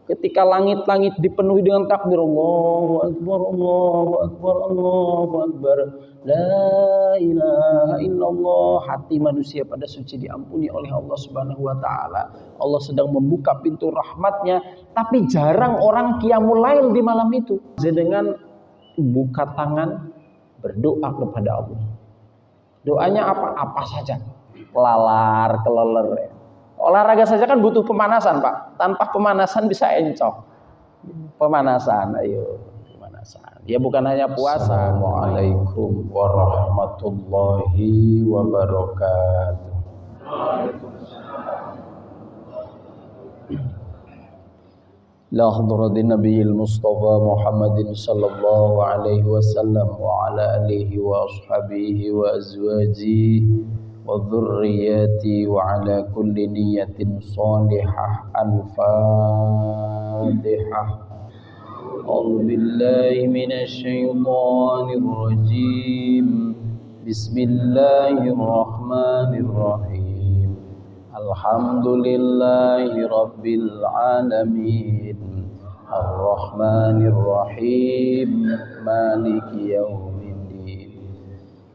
Ketika langit-langit dipenuhi dengan takbir, Allahu Akbar, Allahu Akbar, Allahu Akbar, la ilaha illallah, hati manusia pada suci diampuni oleh Allah Subhanahu wa taala. Allah sedang membuka pintu rahmatnya, tapi jarang orang qiyamul lail di malam itu. Dengan buka tangan berdoa kepada Allah. Doanya apa? Apa saja. Lalar, keleler. Olahraga saja kan butuh pemanasan, Pak. Tanpa pemanasan bisa encok. Pemanasan, ayo. Pemanasan. Ya bukan hanya puasa. Assalamualaikum warahmatullahi wabarakatuh. La hadratin Nabiyil Mustafa Muhammadin sallallahu alaihi wasallam wa ala alihi wa ashabihi wa azwajihi wa dhurriyyati wa ala kulli niyatin salihah. Al-Fatihah. A'udzu billahi minasy syaithanir rajim. Bismillahirrahmanirrahim. Alhamdulillahi rabbil alamin. Ar-Rahmanir-Rahim. Maliki yaumiddin.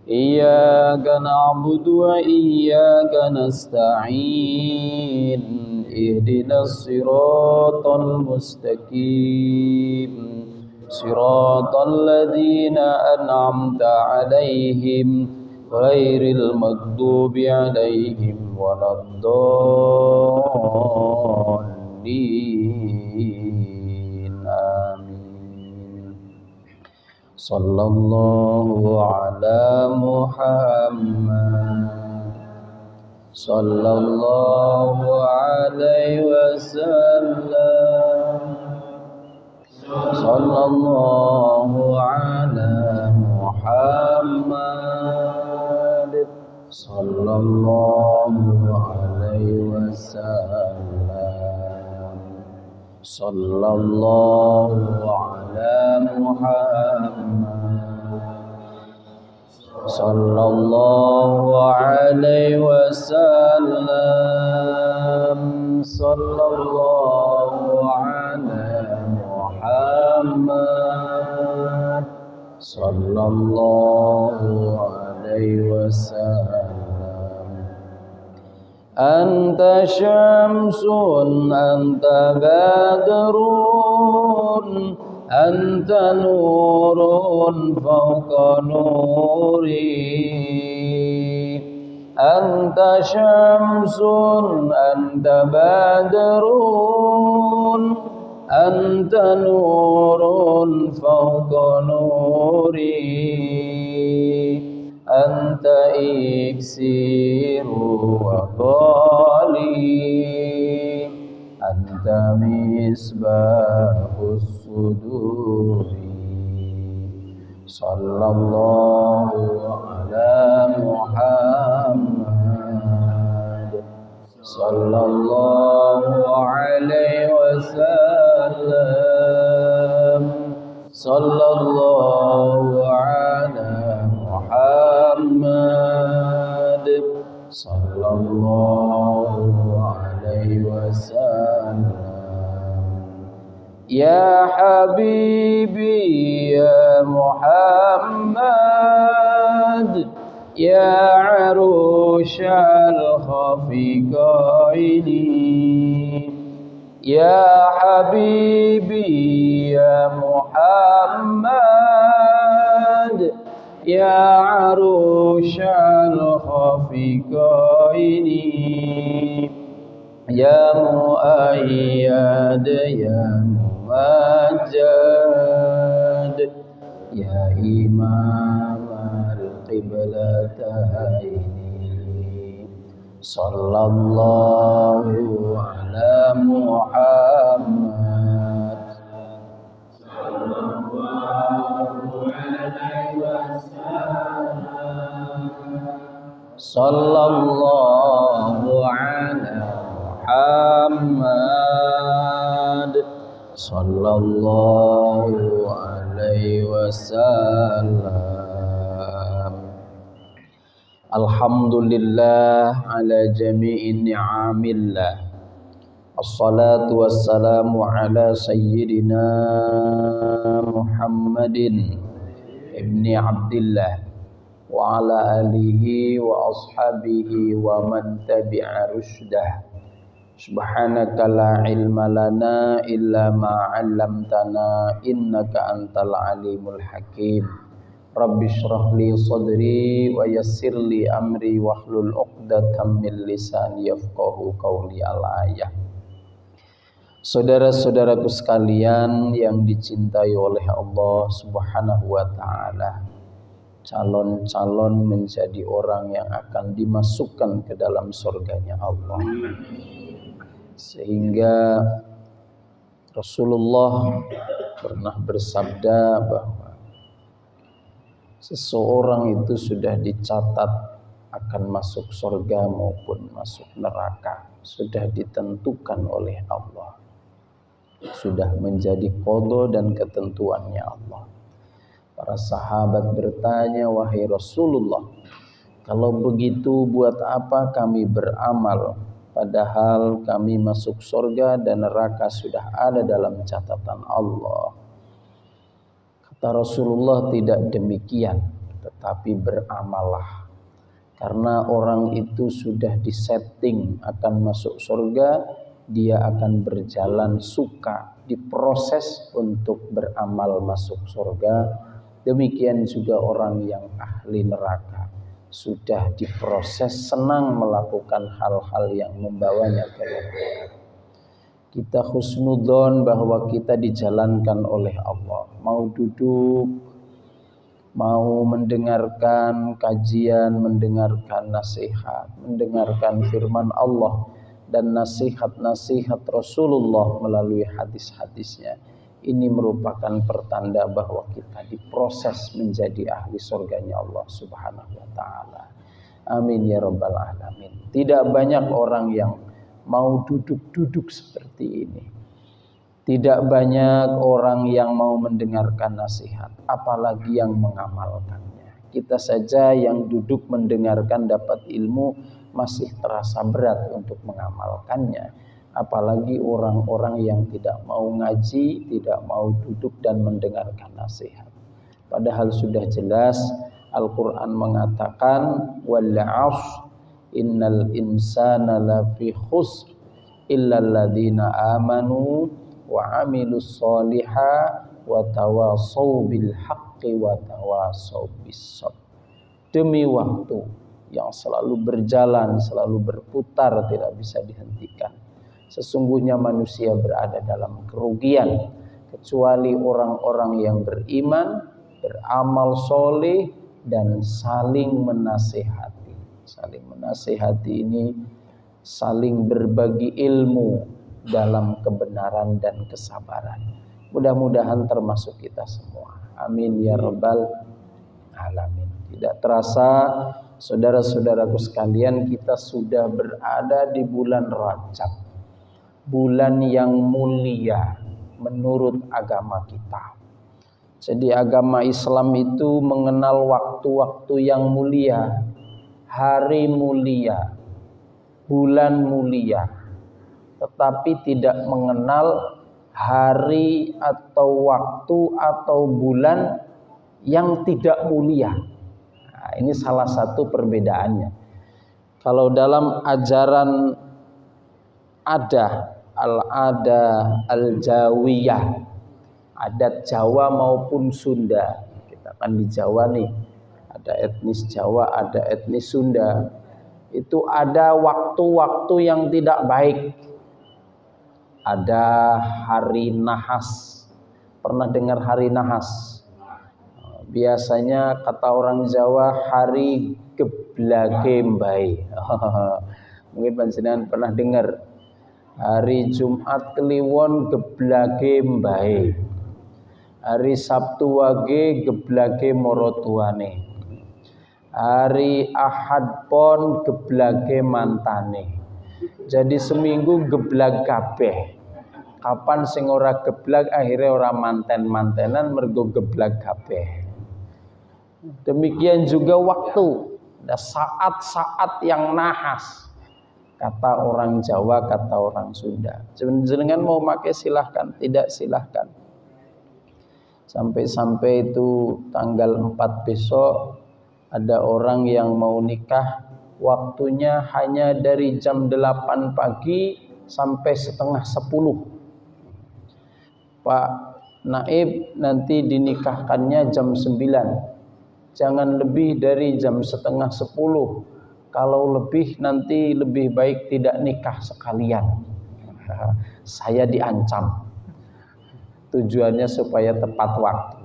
Iyyaka na'budu wa iyyaka nasta'in. Ihdinas siratal mustaqim. Siratal ladzina an'amta 'alaihim ghairil maghdubi 'alaihim waladdallin. Amin. Sallallahu ala Muhammad. Sallallahu alaihi wasallam. Sallallahu ala Muhammad. Sallallahu alaihi wasallam. Sallallahu ala Muhammad. Sallallahu alaihi wasallam. Sallallahu ala Muhammad. Sallallahu alaihi wasallam. Anta syamsun, anta badrun, anta nurun fawqa nuri. Anta syamsun, anta badrun, anta nurun fawqa nuri. Anta iksiru wa qali. Anta misbahus suduri. Sallallahu ala Muhammad. Sallallahu alaihi wasallam. Sallallahu ala Muhammad. Sallallahu alaihi wasallam. Ya Habibi ya Muhammad. Ya arushal khafiqaini. Ya Habibi ya Muhammad. Ya arushal khafiqaini. Ya muayyad ya mumajjad. Ya imam al-qiblataini. Sallallahu ala Muhammad. Sallallahu alaihi wasallam. Sallallahu ala Muhammad. Sallallahu alaihi wasallam. Alhamdulillah ala jami'i ni'amillah. Assalatu wassalamu ala sayyidina Muhammadin ibni Abdillah wa ala alihi wa ashabihi wa man tabi'a rusydah. Subhanaka la ilma lana illa ma 'allamtana innaka antal alimul hakim. Rabbi shrah li sadri wa yassir li amri wahlul 'uqdatam min lisani yafqahu qawli. Al-ayah. Saudara-saudaraku sekalian yang dicintai oleh Allah Subhanahu wa taala, calon-calon menjadi orang yang akan dimasukkan ke dalam surganya Allah. Sehingga Rasulullah pernah bersabda bahwa seseorang itu sudah dicatat akan masuk surga maupun masuk neraka, sudah ditentukan oleh Allah, sudah menjadi qada dan ketentuannya Allah. Para sahabat bertanya, wahai Rasulullah, kalau begitu buat apa kami beramal, padahal kami masuk surga dan neraka sudah ada dalam catatan Allah? Kata Rasulullah, tidak demikian, tetapi beramallah. Karena orang itu sudah disetting akan masuk surga, dia akan berjalan suka, diproses untuk beramal masuk surga. Demikian juga orang yang ahli neraka, sudah diproses senang melakukan hal-hal yang membawanya ke neraka. Kita husnudzon bahwa kita dijalankan oleh Allah. Mau duduk, mau mendengarkan kajian, mendengarkan nasihat, mendengarkan firman Allah dan nasihat-nasihat Rasulullah melalui hadis-hadisnya, ini merupakan pertanda bahwa kita diproses menjadi ahli surganya Allah Subhanahu wa taala. Amin ya rabbal alamin. Tidak banyak orang yang mau duduk-duduk seperti ini. Tidak banyak orang yang mau mendengarkan nasihat, apalagi yang mengamalkannya. Kita saja yang duduk mendengarkan dapat ilmu masih terasa berat untuk mengamalkannya, apalagi orang-orang yang tidak mau ngaji, tidak mau duduk dan mendengarkan nasihat. Padahal sudah jelas Al-Quran mengatakan, wal 'ashr innal insana lafi khusr illal ladzina amanu wa 'amilus sholihat wa tawasaw bil haqqi wa tawasaw bis sabr. Demi waktu yang selalu berjalan, selalu berputar, tidak bisa dihentikan, sesungguhnya manusia berada dalam kerugian kecuali orang-orang yang beriman, beramal soleh dan saling menasihati. Saling menasihati ini saling berbagi ilmu dalam kebenaran dan kesabaran. Mudah-mudahan termasuk kita semua. Amin ya rabbal alamin. Tidak terasa, saudara-saudaraku sekalian, kita sudah berada di bulan Rajab, bulan yang mulia menurut agama kita. Jadi agama Islam itu mengenal waktu-waktu yang mulia, hari mulia, bulan mulia, tetapi tidak mengenal hari atau waktu atau bulan yang tidak mulia. Nah, ini salah satu perbedaannya. Kalau dalam ajaran ada al-ada al-jawiyah, adat Jawa maupun Sunda, kita kan di Jawa nih, ada etnis Jawa, ada etnis Sunda. Itu ada waktu-waktu yang tidak baik. Ada hari nahas. Pernah dengar hari nahas? Biasanya kata orang Jawa hari geblage mbae. Mungkin panjenengan pernah dengar. Hari Jumat Kliwon geblage mbae. Hari Sabtu wage geblage morotuane. Hari Ahad pon geblage mantane. Jadi seminggu geblag kabeh. Kapan sing ora geblag akhirnya ora manten-mantenan mergo geblag kabeh. Demikian juga waktu, ada saat-saat yang nahas. Kata orang Jawa, kata orang Sunda. Jenengan mau pakai silahkan, tidak silahkan. Sampai-sampai itu tanggal 4 besok ada orang yang mau nikah, waktunya hanya dari jam 8 pagi sampai setengah 10. Pak Naib nanti dinikahkannya jam 9. Jangan lebih dari jam setengah 10. Kalau lebih nanti lebih baik tidak nikah sekalian. Saya diancam. Tujuannya supaya tepat waktu.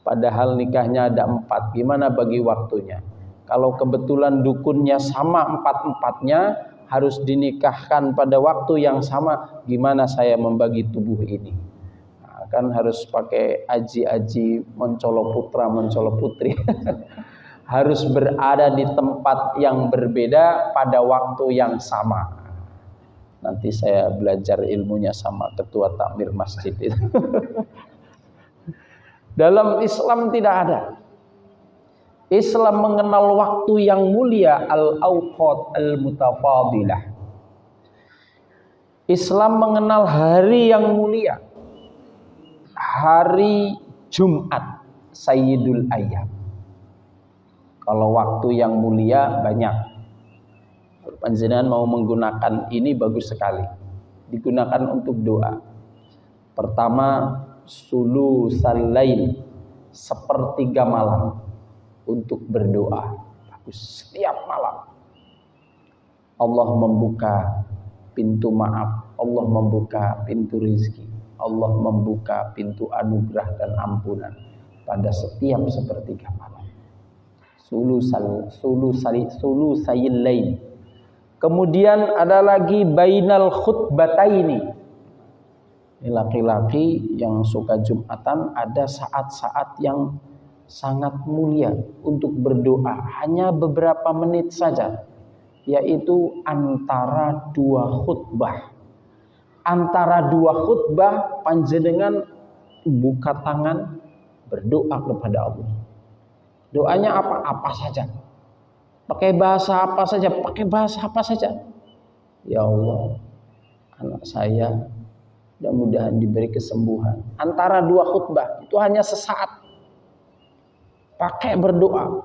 Padahal nikahnya ada 4. Gimana bagi waktunya? Kalau kebetulan dukunnya sama 4-4-nya, harus dinikahkan pada waktu yang sama. Gimana saya membagi tubuh ini? Nah, kan harus pakai aji-aji mencolo putra, mencolo putri. Harus berada di tempat yang berbeda pada waktu yang sama. Nanti saya belajar ilmunya sama ketua takmir masjid itu. Dalam Islam tidak ada. Islam mengenal waktu yang mulia, al-awqat al-mutafadilah. Islam mengenal hari yang mulia, hari Jumat, Sayyidul Ayyam. Kalau waktu yang mulia banyak. Panjenengan mau menggunakan ini bagus sekali. Digunakan untuk doa. Pertama, sulusal lail, sepertiga malam untuk berdoa. Bagus, setiap malam. Allah membuka pintu maaf, Allah membuka pintu rizki, Allah membuka pintu anugerah dan ampunan pada setiap sepertiga malam. Sulusayil lail. Kemudian ada lagi bainal khutbataini. Ini laki-laki yang suka Jumatan, ada saat-saat yang sangat mulia untuk berdoa, hanya beberapa menit saja, yaitu antara 2 khutbah. Antara 2 khutbah panjenengan buka tangan berdoa kepada Allah. Doanya apa? Apa saja. Pakai bahasa apa saja, pakai bahasa apa saja. Ya Allah, anak saya mudah-mudahan diberi kesembuhan. Antara 2 khutbah, itu hanya sesaat. Pakai berdoa.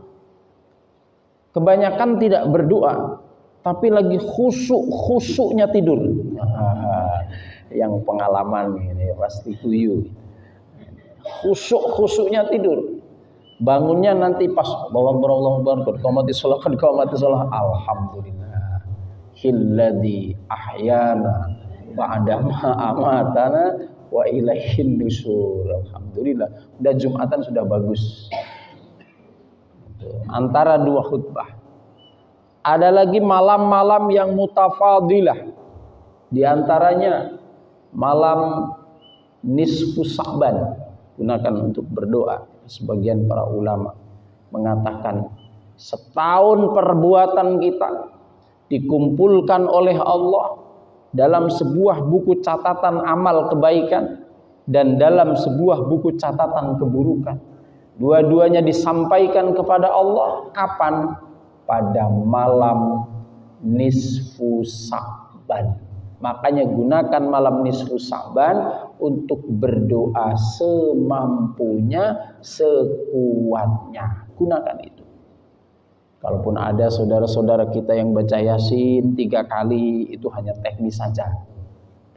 Kebanyakan tidak berdoa, tapi lagi khusyuknya tidur. Yang pengalaman ini pasti kuyu. Khusyuknya tidur. Bangunnya nanti pas Allahu Akbar, qomati shalah, alhamdulillah hilladzi ahyana ba'da ma amatana wa ilaihin nusyur. Alhamdulillah, udah Jumatan sudah bagus. Antara 2 khutbah. Ada lagi malam-malam yang mutafadilah. Di antaranya malam nisfu Sa'ban, gunakan untuk berdoa. Sebagian para ulama mengatakan setahun perbuatan kita dikumpulkan oleh Allah dalam sebuah buku catatan amal kebaikan dan dalam sebuah buku catatan keburukan. Dua-duanya disampaikan kepada Allah kapan? Pada malam nisfu Sa'ban. Makanya gunakan malam nisfu Sa'ban untuk berdoa semampunya, sekuatnya. Gunakan itu. Kalaupun ada saudara-saudara kita yang baca Yasin 3 kali, itu hanya teknis saja.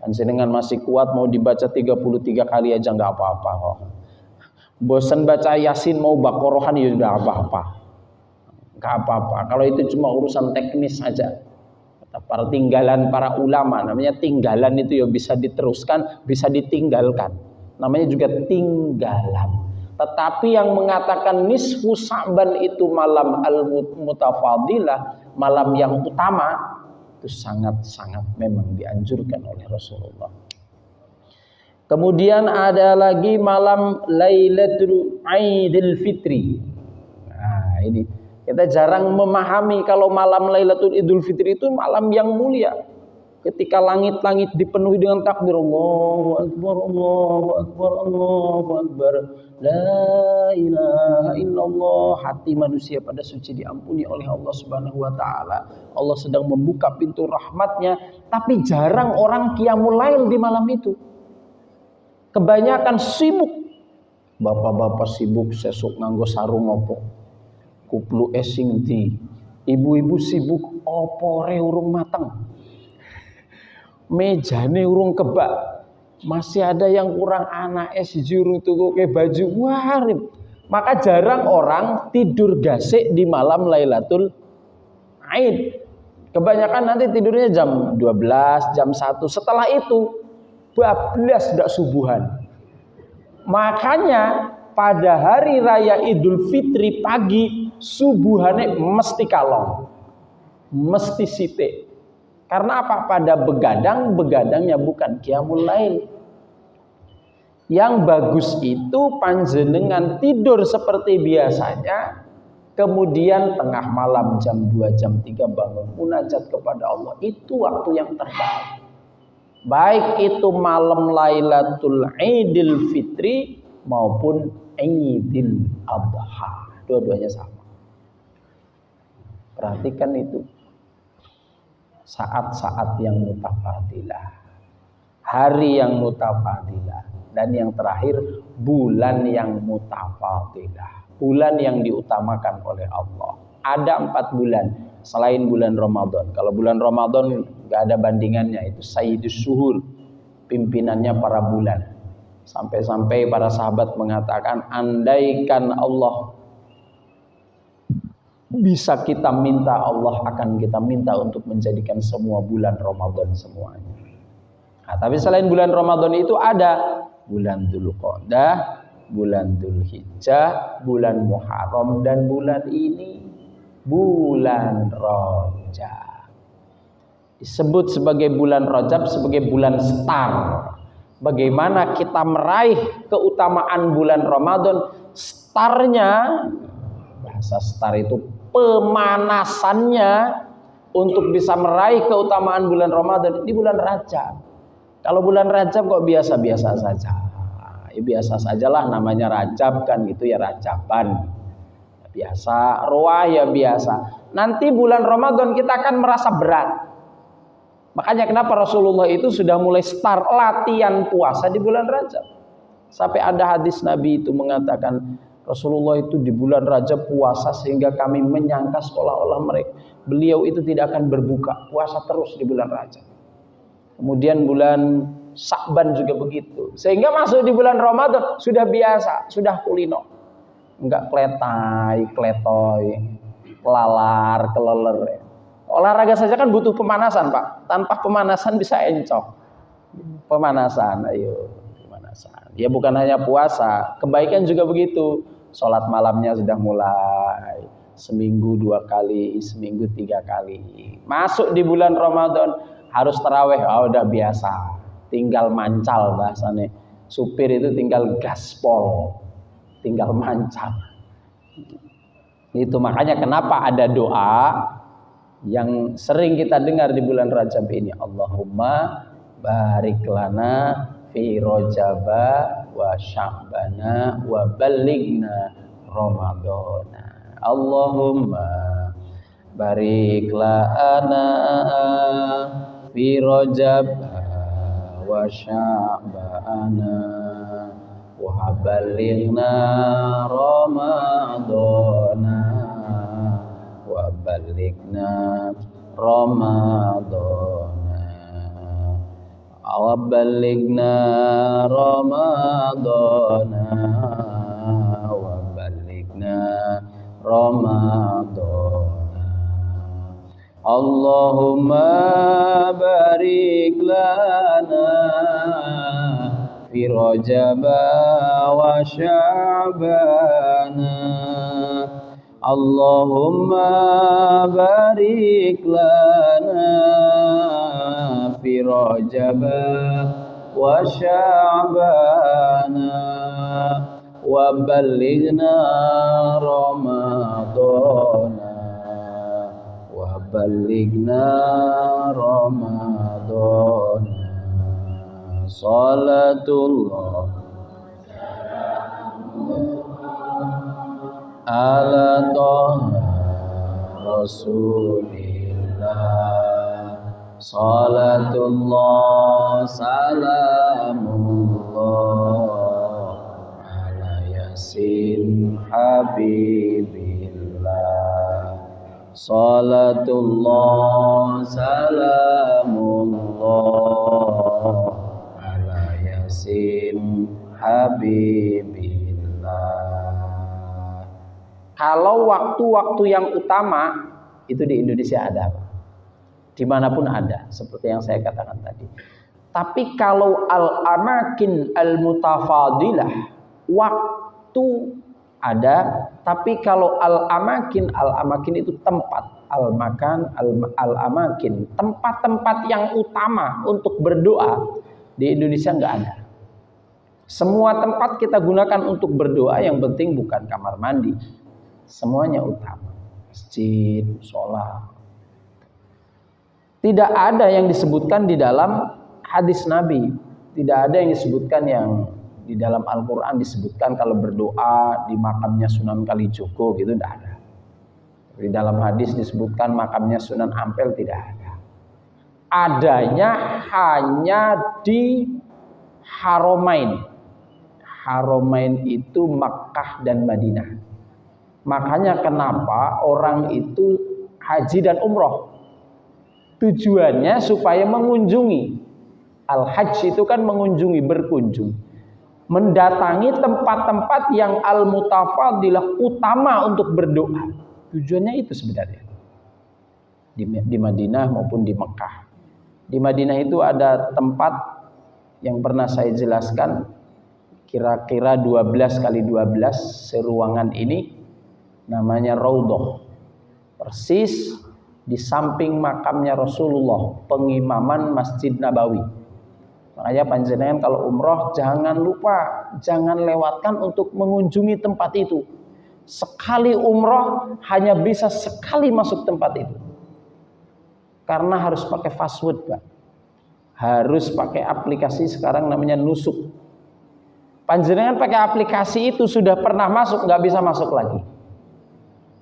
Panjenengan masih kuat mau dibaca 33 kali aja nggak apa-apa kok. Bosan baca Yasin mau Baqarahan ya sudah apa-apa. Nggak apa-apa. Kalau itu cuma urusan teknis saja. Pertinggalan para ulama, namanya tinggalan itu ya bisa diteruskan, bisa ditinggalkan. Namanya juga tinggalan. Tetapi yang mengatakan nisfu Sa'ban itu malam al-mutafadilah, malam yang utama, itu sangat-sangat memang dianjurkan oleh Rasulullah. Kemudian ada lagi malam Lailatul Aidil Fitri. Nah, ini kita jarang memahami kalau malam Lailatul Idul Fitri itu malam yang mulia. Ketika langit-langit dipenuhi dengan takbir, Allahu Akbar, Allahu Akbar, Allahu Akbar, la ilaha illallah, hati manusia pada suci diampuni oleh Allah Subhanahu wa taala. Allah sedang membuka pintu rahmatnya, tapi jarang orang qiyamul lail di malam itu. Kebanyakan sibuk. Bapak-bapak sibuk sesuk nganggo sarung opo. Kuplu esing di. Ibu-ibu sibuk opo re urung mateng. Mejane urung kebak, masih ada yang kurang anak urung tuku ke baju warib. Maka jarang orang tidur gasik di malam Lailatul Aid. Kebanyakan nanti tidurnya jam 12, jam 1. Setelah itu bablas ndak subuhan. Makanya pada hari raya Idul Fitri pagi subuhane mesti kalong, mesti sithik. Karena apa? Pada begadangnya bukan qiyamul lail. Yang bagus itu panjenengan tidur seperti biasanya, kemudian tengah malam jam 2, jam 3 bangun munajat kepada Allah. Itu waktu yang terbaik. Baik itu malam Lailatul Idul Fitri maupun Idul Adha. Dua-duanya sama. Perhatikan itu. Saat-saat yang mutafadilah, hari yang mutafadilah, dan yang terakhir bulan yang mutafadilah, bulan yang diutamakan oleh Allah. Ada 4 bulan selain bulan Ramadan. Kalau bulan Ramadan gak ada bandingannya, itu Sayyidus Syuhur, pimpinannya para bulan. Sampai-sampai para sahabat mengatakan, andaikan Allah bisa kita minta, Allah akan kita minta untuk menjadikan semua bulan Ramadan semuanya. Nah, tapi selain bulan Ramadan itu ada bulan Dzulqa'dah, bulan Dzulhijjah, bulan Muharram, dan bulan ini bulan Rajab. Disebut sebagai bulan Rajab sebagai bulan star. Bagaimana kita meraih keutamaan bulan Ramadan? Starnya, bahasa star itu pemanasannya untuk bisa meraih keutamaan bulan Ramadan di bulan Rajab. Kalau bulan Rajab kok biasa-biasa saja. Ya biasa sajalah, namanya Rajab kan gitu ya, Rajaban. Biasa, roah ya biasa. Nanti bulan Ramadan kita akan merasa berat. Makanya kenapa Rasulullah itu sudah mulai start latihan puasa di bulan Rajab. Sampai ada hadis Nabi itu mengatakan, Rasulullah itu di bulan Rajab puasa sehingga kami menyangka seolah-olah beliau itu tidak akan berbuka, puasa terus di bulan Rajab. Kemudian bulan Sya'ban juga begitu. Sehingga masuk di bulan Ramadan sudah biasa, sudah kulino. Enggak kletai, kletoy, kelalar, keleler. Olahraga saja kan butuh pemanasan, Pak. Tanpa pemanasan bisa encok. Pemanasan, ayo. Ya bukan hanya puasa, kebaikan juga begitu. Sholat malamnya sudah mulai, seminggu 2 kali, seminggu 3 kali. Masuk di bulan Ramadan harus taraweh, udah biasa. Tinggal mancal bahasanya. Supir itu tinggal gaspol, tinggal mancal. Itu makanya kenapa ada doa yang sering kita dengar di bulan Rajab ini. Allahumma barik lana fi Rajaba wa Sya'bana wa ballighna Ramadana. Allahumma barik lana fi Rajaba wa Sya'bana wa ballighna Ramadana wa ballighna Ramadana. Awabalighna Ramadana wabalighna Ramadana. Allahumma barik lana fi Rajaba wa Sya'bana. Allahumma barik lana fi Rajaba wa Sya'bana wa ballighna Ramadana wa ballighna Ramadana. Ramadhan Salatullah ala Taha Rasulillah Salatullah salamullah ala Yasin Habibillah Salatullah salamullah ala Yasin Habibillah. Kalau waktu-waktu yang utama itu di Indonesia ada, dimanapun ada, seperti yang saya katakan tadi. Tapi kalau al-amakin al-mutafadilah, waktu ada, tapi kalau al-amakin itu tempat, al-makan, al-amakin, tempat-tempat yang utama untuk berdoa di Indonesia nggak ada. Semua tempat kita gunakan untuk berdoa, yang penting bukan kamar mandi, semuanya utama, masjid, sholat. Tidak ada yang disebutkan di dalam hadis Nabi, tidak ada yang disebutkan yang di dalam Al-Quran disebutkan kalau berdoa di makamnya Sunan Kalijogo gitu, tidak ada. Di dalam hadis disebutkan makamnya Sunan Ampel, tidak ada. Adanya hanya di Haromain. Haromain itu Makkah dan Madinah. Makanya kenapa orang itu haji dan umroh, tujuannya supaya mengunjungi. Al-Hajj itu kan mengunjungi, berkunjung, mendatangi tempat-tempat yang al-mutafadilah, utama untuk berdoa. Tujuannya itu sebenarnya di Madinah maupun di Mekah. Di Madinah itu ada tempat yang pernah saya jelaskan, kira-kira 12 kali 12 seruangan ini, namanya Raudhah, persis di samping makamnya Rasulullah, pengimaman Masjid Nabawi. Makanya panjenengan kalau umroh jangan lupa, jangan lewatkan untuk mengunjungi tempat itu. Sekali umroh hanya bisa sekali masuk tempat itu, karena harus pakai password, Pak. Harus pakai aplikasi sekarang namanya Nusuk. Panjenengan pakai aplikasi itu sudah pernah masuk, nggak bisa masuk lagi.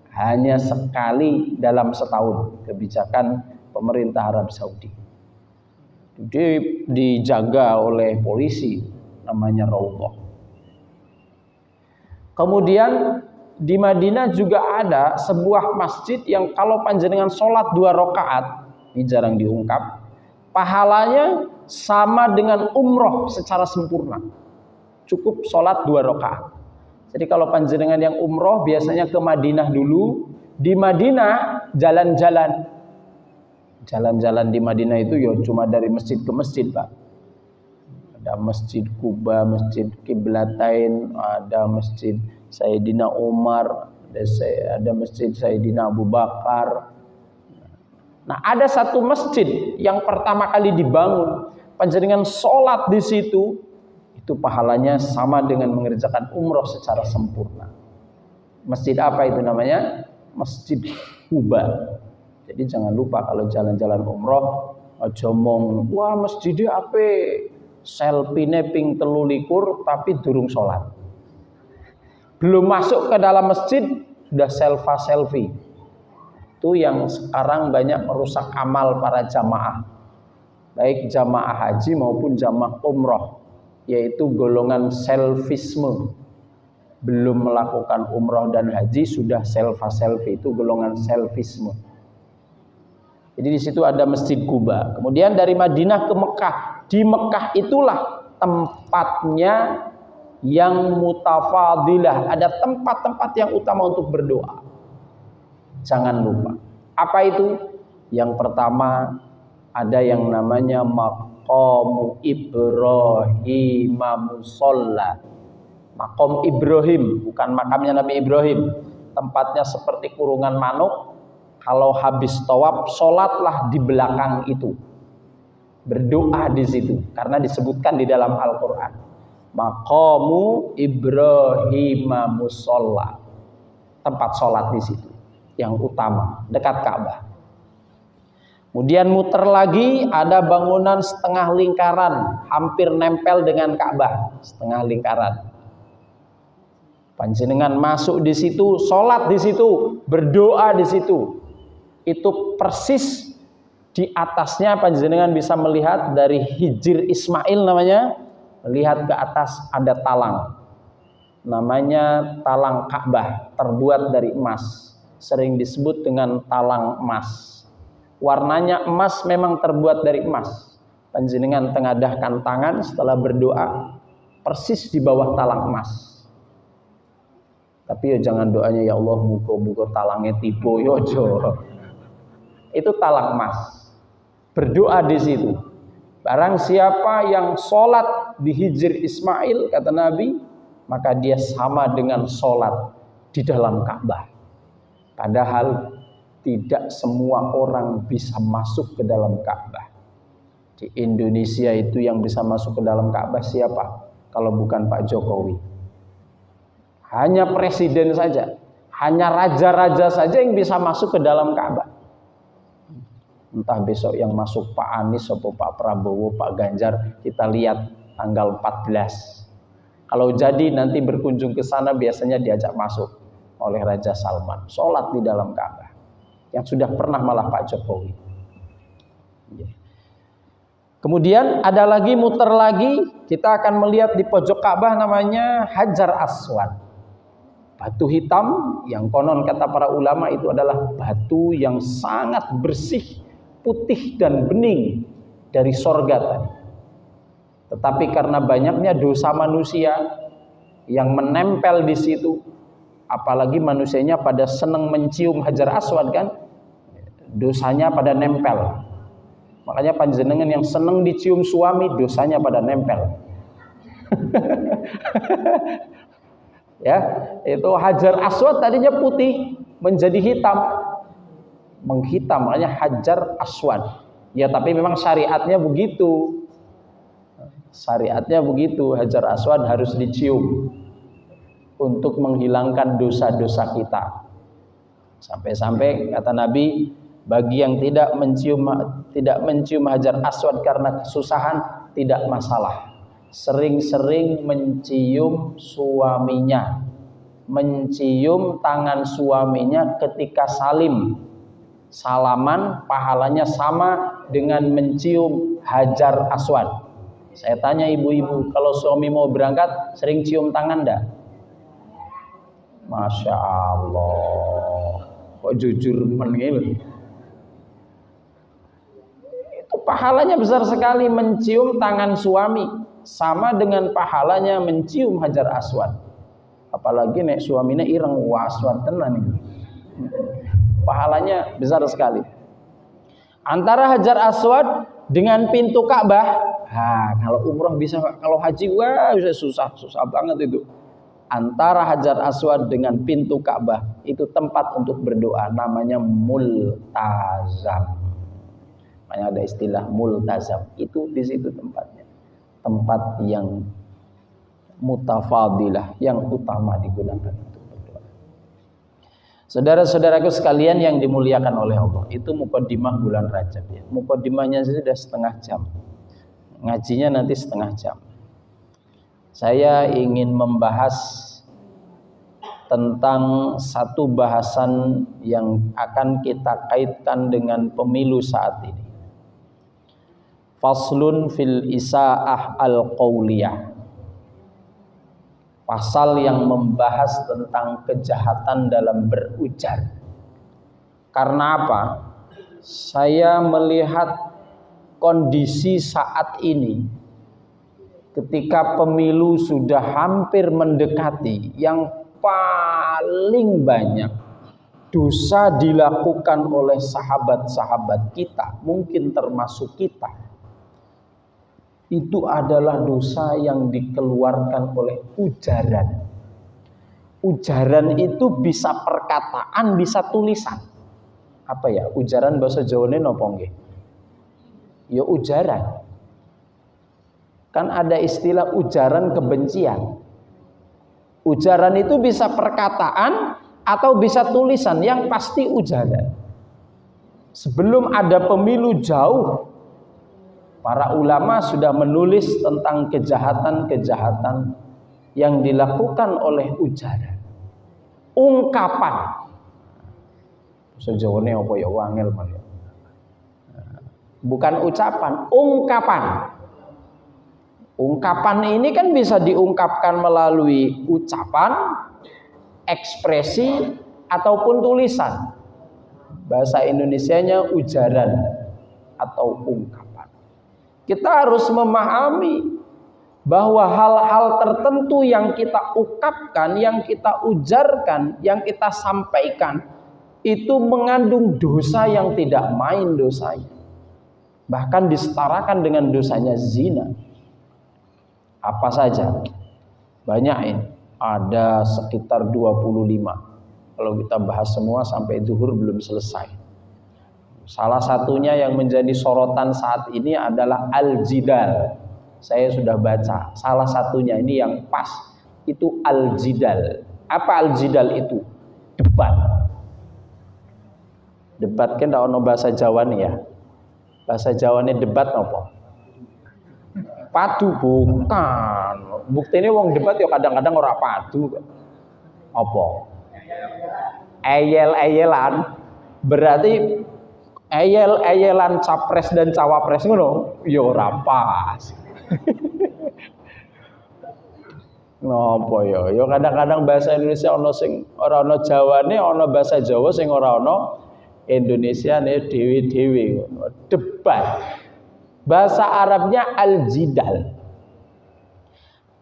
Hanya sekali dalam setahun, kebijakan pemerintah Arab Saudi. Dijaga oleh polisi, namanya Raudhah. Kemudian di Madinah juga ada sebuah masjid yang kalau panjenengan sholat 2 rakaat, ini jarang diungkap, pahalanya sama dengan umroh secara sempurna. Cukup sholat 2 rakaat. Jadi kalau panjenengan yang umroh biasanya ke Madinah dulu, di Madinah jalan-jalan. Jalan-jalan di Madinah itu ya cuma dari masjid ke masjid, Pak. Ada Masjid Kuba, Masjid Qiblatain, ada Masjid Sayyidina Umar, ada Masjid Sayyidina Abu Bakar. Nah, ada satu masjid yang pertama kali dibangun, panjenengan sholat di situ, itu pahalanya sama dengan mengerjakan umroh secara sempurna. Masjid apa itu namanya? Masjid Kuba. Jadi jangan lupa kalau jalan-jalan umroh, aja mong, wah masjidnya apa? Selfie-ne ping 13 tapi durung sholat. Belum masuk ke dalam masjid sudah selfie. Itu yang sekarang banyak merusak amal para jamaah, baik jamaah haji maupun jamaah umroh, yaitu golongan selfisme. Belum melakukan umroh dan haji sudah selfie, itu golongan selfisme. Jadi di situ ada Masjid Kuba. Kemudian dari Madinah ke Mekah. Di Mekah itulah tempatnya yang mutafadilah. Ada tempat-tempat yang utama untuk berdoa. Jangan lupa. Apa itu? Yang pertama ada yang namanya Maqam Ibrahim Musalla. Maqam Ibrahim, bukan makamnya Nabi Ibrahim. Tempatnya seperti kurungan manuk. Kalau habis tawaf, sholatlah di belakang itu, berdoa di situ, karena disebutkan di dalam Al-Quran. Maqamu Ibrahim Musalla, tempat sholat di situ, yang utama, dekat Ka'bah. Kemudian muter lagi, ada bangunan setengah lingkaran, hampir nempel dengan Ka'bah, setengah lingkaran. Panjenengan masuk di situ, sholat di situ, berdoa di situ. Itu persis di atasnya panjenengan bisa melihat dari Hijr Ismail namanya, melihat ke atas ada talang. Namanya talang Ka'bah, terbuat dari emas. Sering disebut dengan talang emas. Warnanya emas, memang terbuat dari emas. Panjenengan tengadahkan tangan setelah berdoa, persis di bawah talang emas. Tapi ya jangan doanya ya Allah muga-muga talangnya tiba, yo jo. Itu talang emas. Berdoa di situ. Barang siapa yang sholat di Hijr Ismail, kata Nabi, maka dia sama dengan sholat di dalam Ka'bah. Padahal tidak semua orang bisa masuk ke dalam Ka'bah. Di Indonesia itu yang bisa masuk ke dalam Ka'bah siapa? Kalau bukan Pak Jokowi. Hanya presiden saja, hanya raja-raja saja yang bisa masuk ke dalam Ka'bah. Entah besok yang masuk Pak Anies atau Pak Prabowo, Pak Ganjar, kita lihat tanggal 14. Kalau jadi nanti berkunjung ke sana biasanya diajak masuk oleh Raja Salman, sholat di dalam Ka'bah. Yang sudah pernah malah Pak Jokowi. Kemudian ada lagi, muter lagi, kita akan melihat di pojok Ka'bah namanya Hajar Aswad. Batu hitam yang konon kata para ulama itu adalah batu yang sangat bersih, putih dan bening dari sorga tadi. Tetapi karena banyaknya dosa manusia yang menempel di situ, apalagi manusianya pada senang mencium Hajar Aswad kan, dosanya pada nempel. Makanya panjenengan yang senang dicium suami, dosanya pada nempel. Ya, itu Hajar Aswad tadinya putih menjadi hitam, menghitam, makanya Hajar Aswad. Ya, tapi memang syariatnya begitu. Syariatnya begitu, Hajar Aswad harus dicium untuk menghilangkan dosa-dosa kita. Sampai-sampai kata Nabi, bagi yang tidak mencium Hajar Aswad karena kesusahan, tidak masalah. Sering-sering mencium suaminya, mencium tangan suaminya ketika salaman, pahalanya sama dengan mencium Hajar Aswad. Saya tanya ibu-ibu, kalau suami mau berangkat sering cium tangan enggak? Masya Allah, kok jujur menil. Itu pahalanya besar sekali mencium tangan suami, sama dengan pahalanya mencium Hajar Aswad. Apalagi nek suaminya ireng, wah aswad tenan ini. Pahalanya besar sekali. Antara Hajar Aswad dengan pintu Ka'bah, kalau umroh bisa, kalau haji wah susah banget itu. Antara Hajar Aswad dengan pintu Ka'bah itu tempat untuk berdoa, namanya multazam. Makanya ada istilah multazam, itu di situ tempatnya. Tempat yang mutafadilah, yang utama digunakan untuk berdoa. Saudara-saudaraku sekalian yang dimuliakan oleh Allah, itu mukaddimah bulan Rajab ya. Mukaddimahnya sudah setengah jam. Ngajinya nanti setengah jam. Saya ingin membahas tentang satu bahasan yang akan kita kaitkan dengan pemilu saat ini. Faslun fil isaa'ah al-qawliyah. Pasal yang membahas tentang kejahatan dalam berujar. Karena apa? Saya melihat kondisi saat ini, ketika pemilu sudah hampir mendekati, yang paling banyak dosa dilakukan oleh sahabat-sahabat kita, mungkin termasuk kita, itu adalah dosa yang dikeluarkan oleh ujaran. Ujaran itu bisa perkataan, bisa tulisan. Apa ya? Ujaran bahasa Jawane napa nggih? Ya ujaran. Kan ada istilah ujaran kebencian. Ujaran itu bisa perkataan atau bisa tulisan, yang pasti ujaran. Sebelum ada pemilu jauh, para ulama sudah menulis tentang kejahatan-kejahatan yang dilakukan oleh ujaran, ungkapan. Sejauhnya apa ya wangel man. Bukan ucapan, ungkapan. Ungkapan ini kan bisa diungkapkan melalui ucapan, ekspresi, ataupun tulisan. Bahasa Indonesianya ujaran atau ungkapan. Kita harus memahami bahwa hal-hal tertentu yang kita ungkapkan, yang kita ujarkan, yang kita sampaikan itu mengandung dosa yang tidak main dosanya. Bahkan disetarakan dengan dosanya zina. Apa saja? Banyak ini. Ada sekitar 25. Kalau kita bahas semua sampai zuhur belum selesai. Salah satunya yang menjadi sorotan saat ini adalah al-jidal. Saya sudah baca. Salah satunya ini yang pas. Itu al-jidal. Apa al-jidal itu? Debat. Debat kan tidak ada bahasa Jawa nih ya. Bahasa Jawane debat apa? Padu bukan. Buktinya wong debat ya kadang-kadang ora padu. Apa? Eyel-eyelan. Berarti eyel-eyelan capres dan cawapres ngono ya ora pas. Napa ya? Ya kadang-kadang bahasa Indonesia ana sing ora ana Jawane, ana bahasa Jawa sing ora ana Indonesia nih dewi-dewi. Debat. Bahasa Arabnya al-jidal.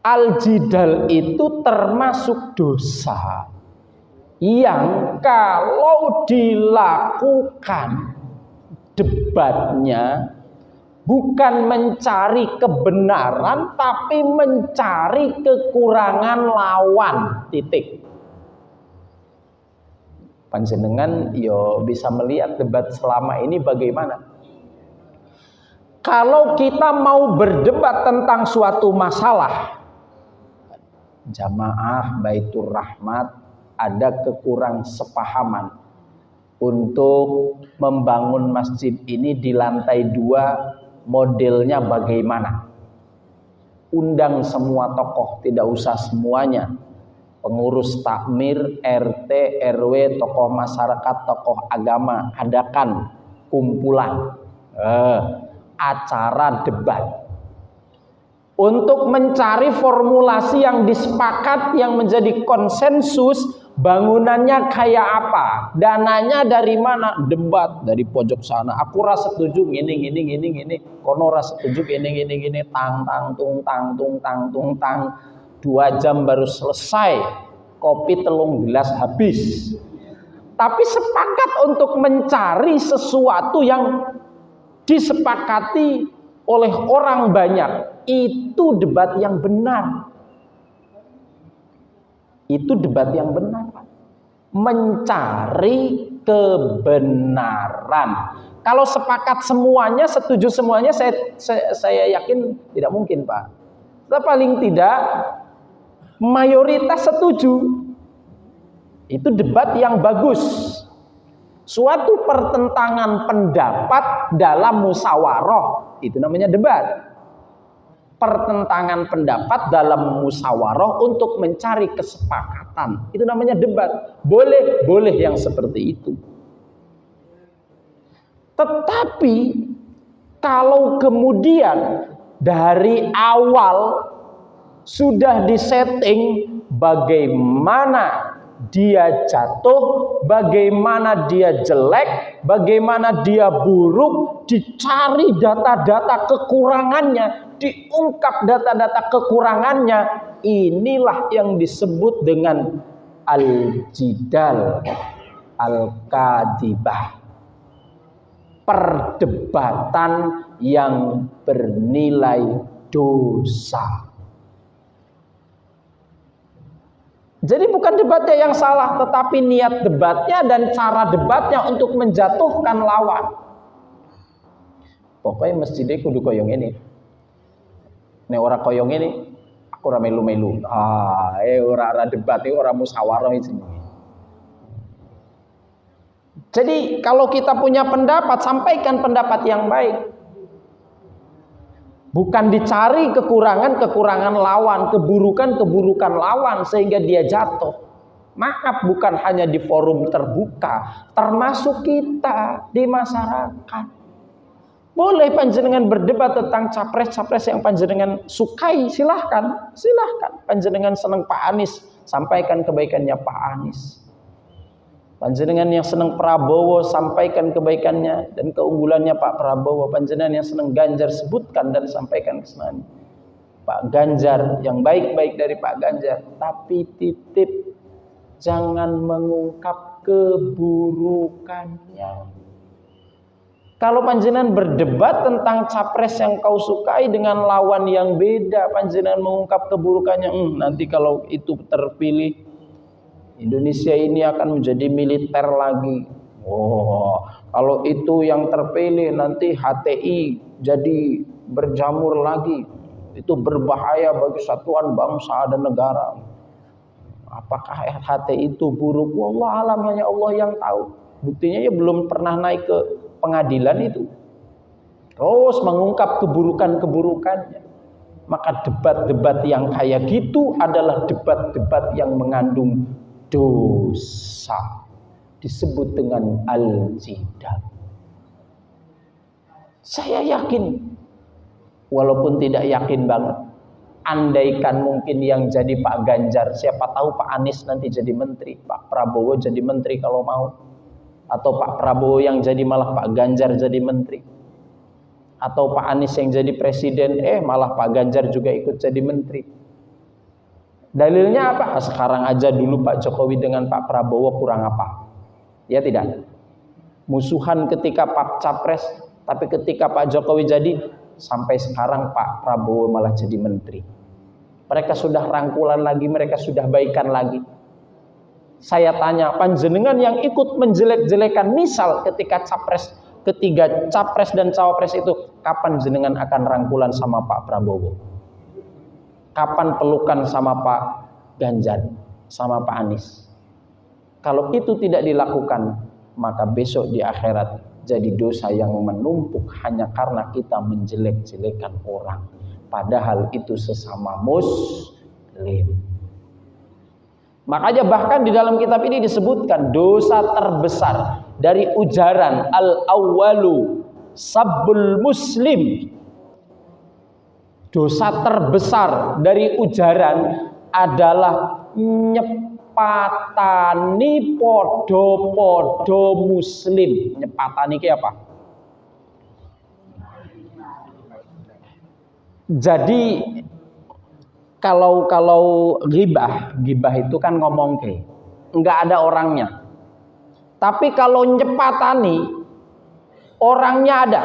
Al-jidal itu termasuk dosa yang kalau dilakukan debatnya bukan mencari kebenaran tapi mencari kekurangan lawan. Titik. Panjenengan yo bisa melihat debat selama ini bagaimana. Kalau kita mau berdebat tentang suatu masalah, jamaah Baitur Rahmat ada kekurang sepahaman untuk membangun masjid ini di lantai 2, modelnya bagaimana. Undang semua tokoh, tidak usah semuanya. Pengurus takmir, RT, RW, tokoh masyarakat, tokoh agama, adakan kumpulan acara debat untuk mencari formulasi yang disepakati, yang menjadi konsensus. Bangunannya kayak apa, dananya dari mana, debat dari pojok sana. Aku rasa setuju gini, kono rasa setuju gini, tang 2 jam baru selesai, kopi 3 gelas habis. Tapi sepakat untuk mencari sesuatu yang disepakati oleh orang banyak. Itu debat yang benar. Itu debat yang benar. Mencari kebenaran. Kalau sepakat semuanya, setuju semuanya, saya yakin tidak mungkin, Pak. Tapi paling tidak mayoritas setuju. Itu debat yang bagus. Suatu pertentangan pendapat dalam musyawarah, itu namanya debat. Pertentangan pendapat dalam musyawarah untuk mencari kesepakatan, itu namanya debat. Boleh yang seperti itu. Tetapi kalau kemudian dari awal sudah disetting bagaimana dia jatuh, bagaimana dia jelek, bagaimana dia buruk, dicari data-data kekurangannya, diungkap data-data kekurangannya, inilah yang disebut dengan al-jidal al-kadibah. Perdebatan yang bernilai dosa. Jadi bukan debatnya yang salah, tetapi niat debatnya dan cara debatnya untuk menjatuhkan lawan. Pokoknya masjidnya kudu koyong ini. Nek ora koyong ini, aku ora melu-melu. Ora debat, ora musyawarah iki. Jadi kalau kita punya pendapat, sampaikan pendapat yang baik. Bukan dicari kekurangan-kekurangan lawan, keburukan-keburukan lawan sehingga dia jatuh. Maaf, bukan hanya di forum terbuka, termasuk kita di masyarakat. Boleh panjenengan berdebat tentang capres-capres yang panjenengan sukai, silahkan. Panjenengan senang Pak Anies, sampaikan kebaikannya Pak Anies. Panjenengan yang senang Prabowo, sampaikan kebaikannya dan keunggulannya Pak Prabowo. Panjenengan yang senang Ganjar, sebutkan dan sampaikan kesenangan Pak Ganjar, yang baik-baik dari Pak Ganjar. Tapi titip, jangan mengungkap keburukannya. Kalau panjenengan berdebat tentang capres yang kau sukai dengan lawan yang beda, panjenengan mengungkap keburukannya, nanti kalau itu terpilih, Indonesia ini akan menjadi militer lagi. Kalau itu yang terpilih, nanti HTI jadi berjamur lagi. Itu berbahaya bagi satuan bangsa dan negara. Apakah HTI itu buruk? Wallah alam, hanya Allah yang tahu. Buktinya ya belum pernah naik ke pengadilan itu. Terus mengungkap keburukan-keburukannya. Maka debat-debat yang kayak gitu adalah debat-debat yang mengandung dosa, disebut dengan al-jidal. Saya yakin, walaupun tidak yakin banget, andaikan mungkin yang jadi Pak Ganjar, siapa tahu Pak Anies nanti jadi menteri, Pak Prabowo jadi menteri kalau mau, atau Pak Prabowo yang jadi malah Pak Ganjar jadi menteri, atau Pak Anies yang jadi presiden, malah Pak Ganjar juga ikut jadi menteri. Dalilnya apa? Sekarang aja dulu Pak Jokowi dengan Pak Prabowo kurang apa? Ya tidak? Musuhan ketika Pak Capres, tapi ketika Pak Jokowi jadi, sampai sekarang Pak Prabowo malah jadi menteri. Mereka sudah rangkulan lagi, mereka sudah baikan lagi. Saya tanya, panjenengan yang ikut menjelek-jelekan, misal ketika ketiga capres dan cawapres itu, kapan jenengan akan rangkulan sama Pak Prabowo? Kapan pelukan sama Pak Ganjar, sama Pak Anies? Kalau itu tidak dilakukan, maka besok di akhirat jadi dosa yang menumpuk hanya karena kita menjelek-jelekan orang. Padahal itu sesama muslim. Makanya bahkan di dalam kitab ini disebutkan dosa terbesar dari ujaran al-awwalu sabbul muslim. Dosa terbesar dari ujaran adalah nyepatani podo-podo muslim. Nyepatani ki apa? Jadi kalau ghibah itu kan ngomong ke, enggak ada orangnya. Tapi kalau nyepatani, orangnya ada.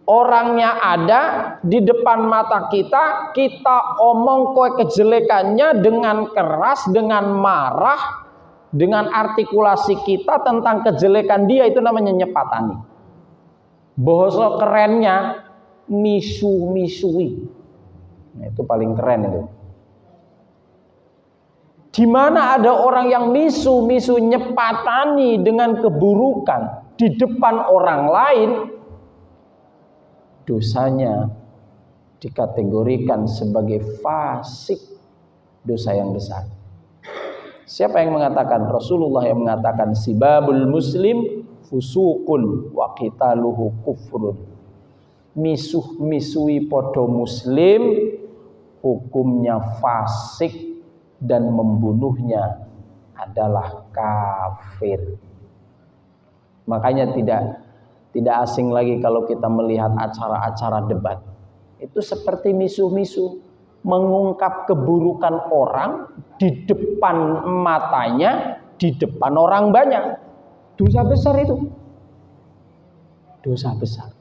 Orangnya ada di depan mata kita, kita omong kejelekannya dengan keras, dengan marah, dengan artikulasi kita tentang kejelekan dia, itu namanya nyepatani. Bahasa kerennya misu-misui. Nah, itu paling keren itu. Di mana ada orang yang misu-misu nyepatani dengan keburukan di depan orang lain, dosanya dikategorikan sebagai fasik, dosa yang besar. Siapa yang mengatakan? Rasulullah yang mengatakan sibabul muslim fusukun wa qitaluhu kufrun. Misuh-misui podo muslim hukumnya fasik dan membunuhnya adalah kafir. Makanya tidak asing lagi kalau kita melihat acara-acara debat. Itu seperti misuh-misuh, mengungkap keburukan orang di depan matanya, di depan orang banyak. Dosa besar itu. Dosa besar.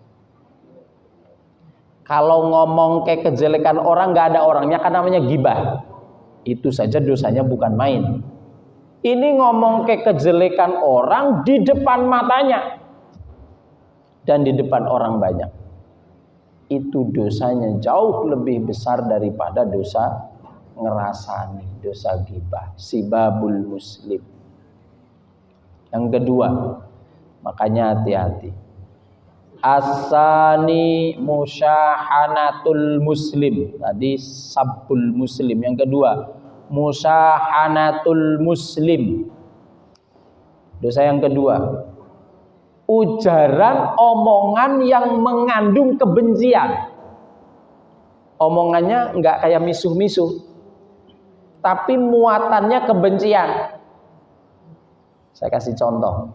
Kalau ngomong kayak kejelekan orang nggak ada orangnya, kan namanya ghibah. Itu saja dosanya bukan main. Ini ngomong kayak kejelekan orang di depan matanya dan di depan orang banyak. Itu dosanya jauh lebih besar daripada dosa ngerasani, dosa ghibah, sibabul muslim. Yang kedua, makanya hati-hati. Asani musyahanatul muslim. Tadi sabbul muslim. Yang kedua, musyahanatul muslim. Dosa yang kedua, ujaran omongan yang mengandung kebencian. Omongannya enggak kayak misuh-misuh, tapi muatannya kebencian. Saya kasih contoh.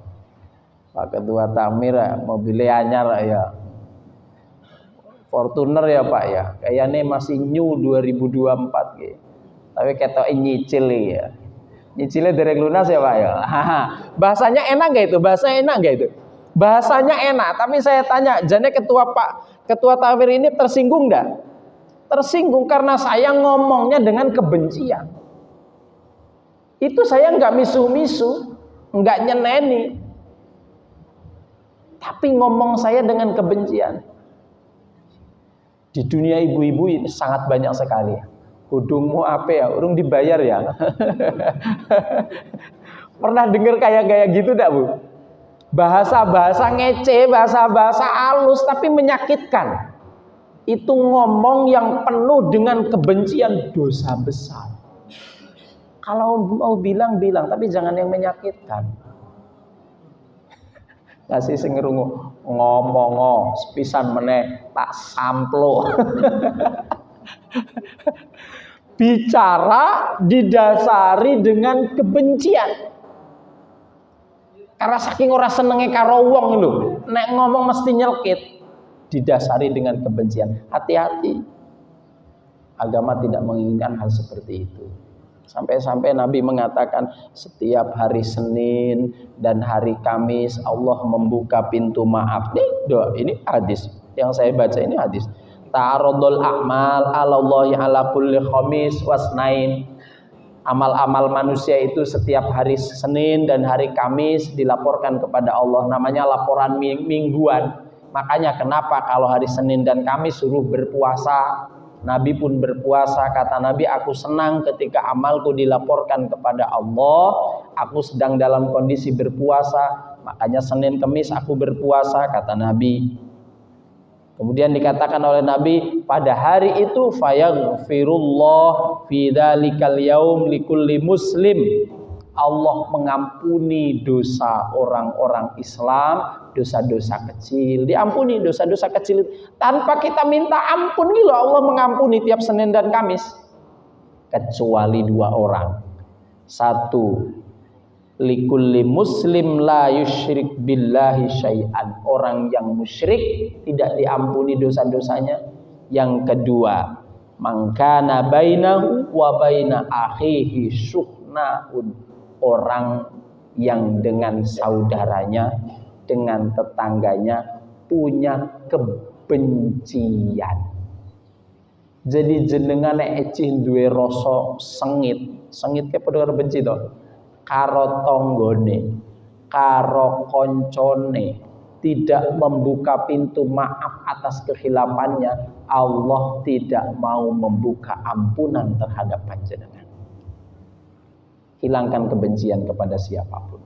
Pak Ketua Tamir, mobilnya anyar ya, Fortuner ya Pak ya, kayaknya masih new 2024 gitu. Tapi ketok nyicil ya, nyicilnya dereng lunas ya Pak ya. Bahasanya enak gak itu? Bahasa enak gak itu? Bahasanya enak, tapi saya tanya, jane Ketua Tamir ini tersinggung gak? Tersinggung karena saya ngomongnya dengan kebencian. Itu saya nggak misu-misu, nggak nyeneni. Tapi ngomong saya dengan kebencian. Di dunia ibu-ibu ini sangat banyak sekali. Kudungmu apa ya? Urung dibayar ya. Pernah dengar kayak gitu enggak, Bu? Bahasa-bahasa ngece, bahasa-bahasa halus tapi menyakitkan. Itu ngomong yang penuh dengan kebencian, dosa besar. Kalau mau bilang, tapi jangan yang menyakitkan. Kasih sing ngrungu ngomong sepisan meneh tak samplo. Bicara didasari dengan kebencian. Karena saking ora senenge karo wong lho, nek ngomong mesti nyelkit. Didasari dengan kebencian. Hati-hati. Agama tidak menginginkan hal seperti itu. Sampai-sampai Nabi mengatakan setiap hari Senin dan hari Kamis Allah membuka pintu maaf. Ini hadis yang saya baca, ini hadis. Ta'arudul a'mal alallahi ala kulli khamis wasnain. Amal-amal manusia itu setiap hari Senin dan hari Kamis dilaporkan kepada Allah. Namanya laporan mingguan. Makanya kenapa kalau hari Senin dan Kamis suruh berpuasa. Nabi pun berpuasa, kata Nabi, aku senang ketika amalku dilaporkan kepada Allah. Aku sedang dalam kondisi berpuasa, makanya Senin Kamis aku berpuasa, kata Nabi. Kemudian dikatakan oleh Nabi, pada hari itu fayaghfirullah fi dzalikal yaum likulli muslim. Allah mengampuni dosa orang-orang Islam, dosa-dosa kecil. Diampuni dosa-dosa kecil tanpa kita minta ampun gitu. Allah mengampuni tiap Senin dan Kamis. Kecuali dua orang. Satu, likulli muslim la yusyrik billahi syai'an. Orang yang musyrik tidak diampuni dosa-dosanya. Yang kedua, man kana bainahu wa baina akhihi syuhna'un. Orang yang dengan saudaranya, dengan tetangganya punya kebencian. Jadi jenengan nek ecih duwe rasa sengit ke padha karo benci to. Karo tanggane, karo koncone, tidak membuka pintu maaf atas kehilafannya, Allah tidak mau membuka ampunan terhadap panjenengan. Hilangkan kebencian kepada siapapun.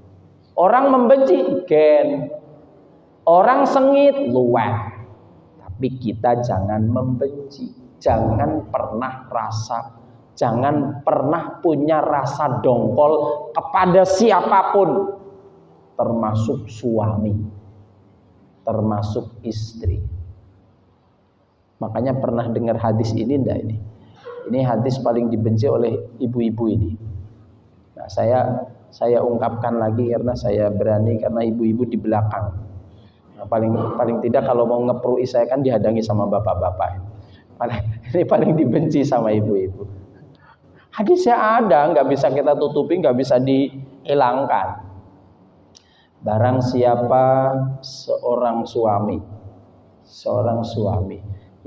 Orang membenci gen, orang sengit luweh. Tapi kita jangan membenci, jangan pernah punya rasa dongkol kepada siapapun, termasuk suami, termasuk istri. Makanya pernah dengar hadis ini enggak ini? Ini hadis paling dibenci oleh ibu-ibu ini. Nah, saya ungkapkan lagi karena saya berani, karena ibu-ibu di belakang. Nah, paling tidak kalau mau ngeprui saya kan dihadangi sama bapak-bapak. Ini paling dibenci sama ibu-ibu. Hadisnya ada, nggak bisa kita tutupi, nggak bisa dihilangkan. Barang siapa seorang suami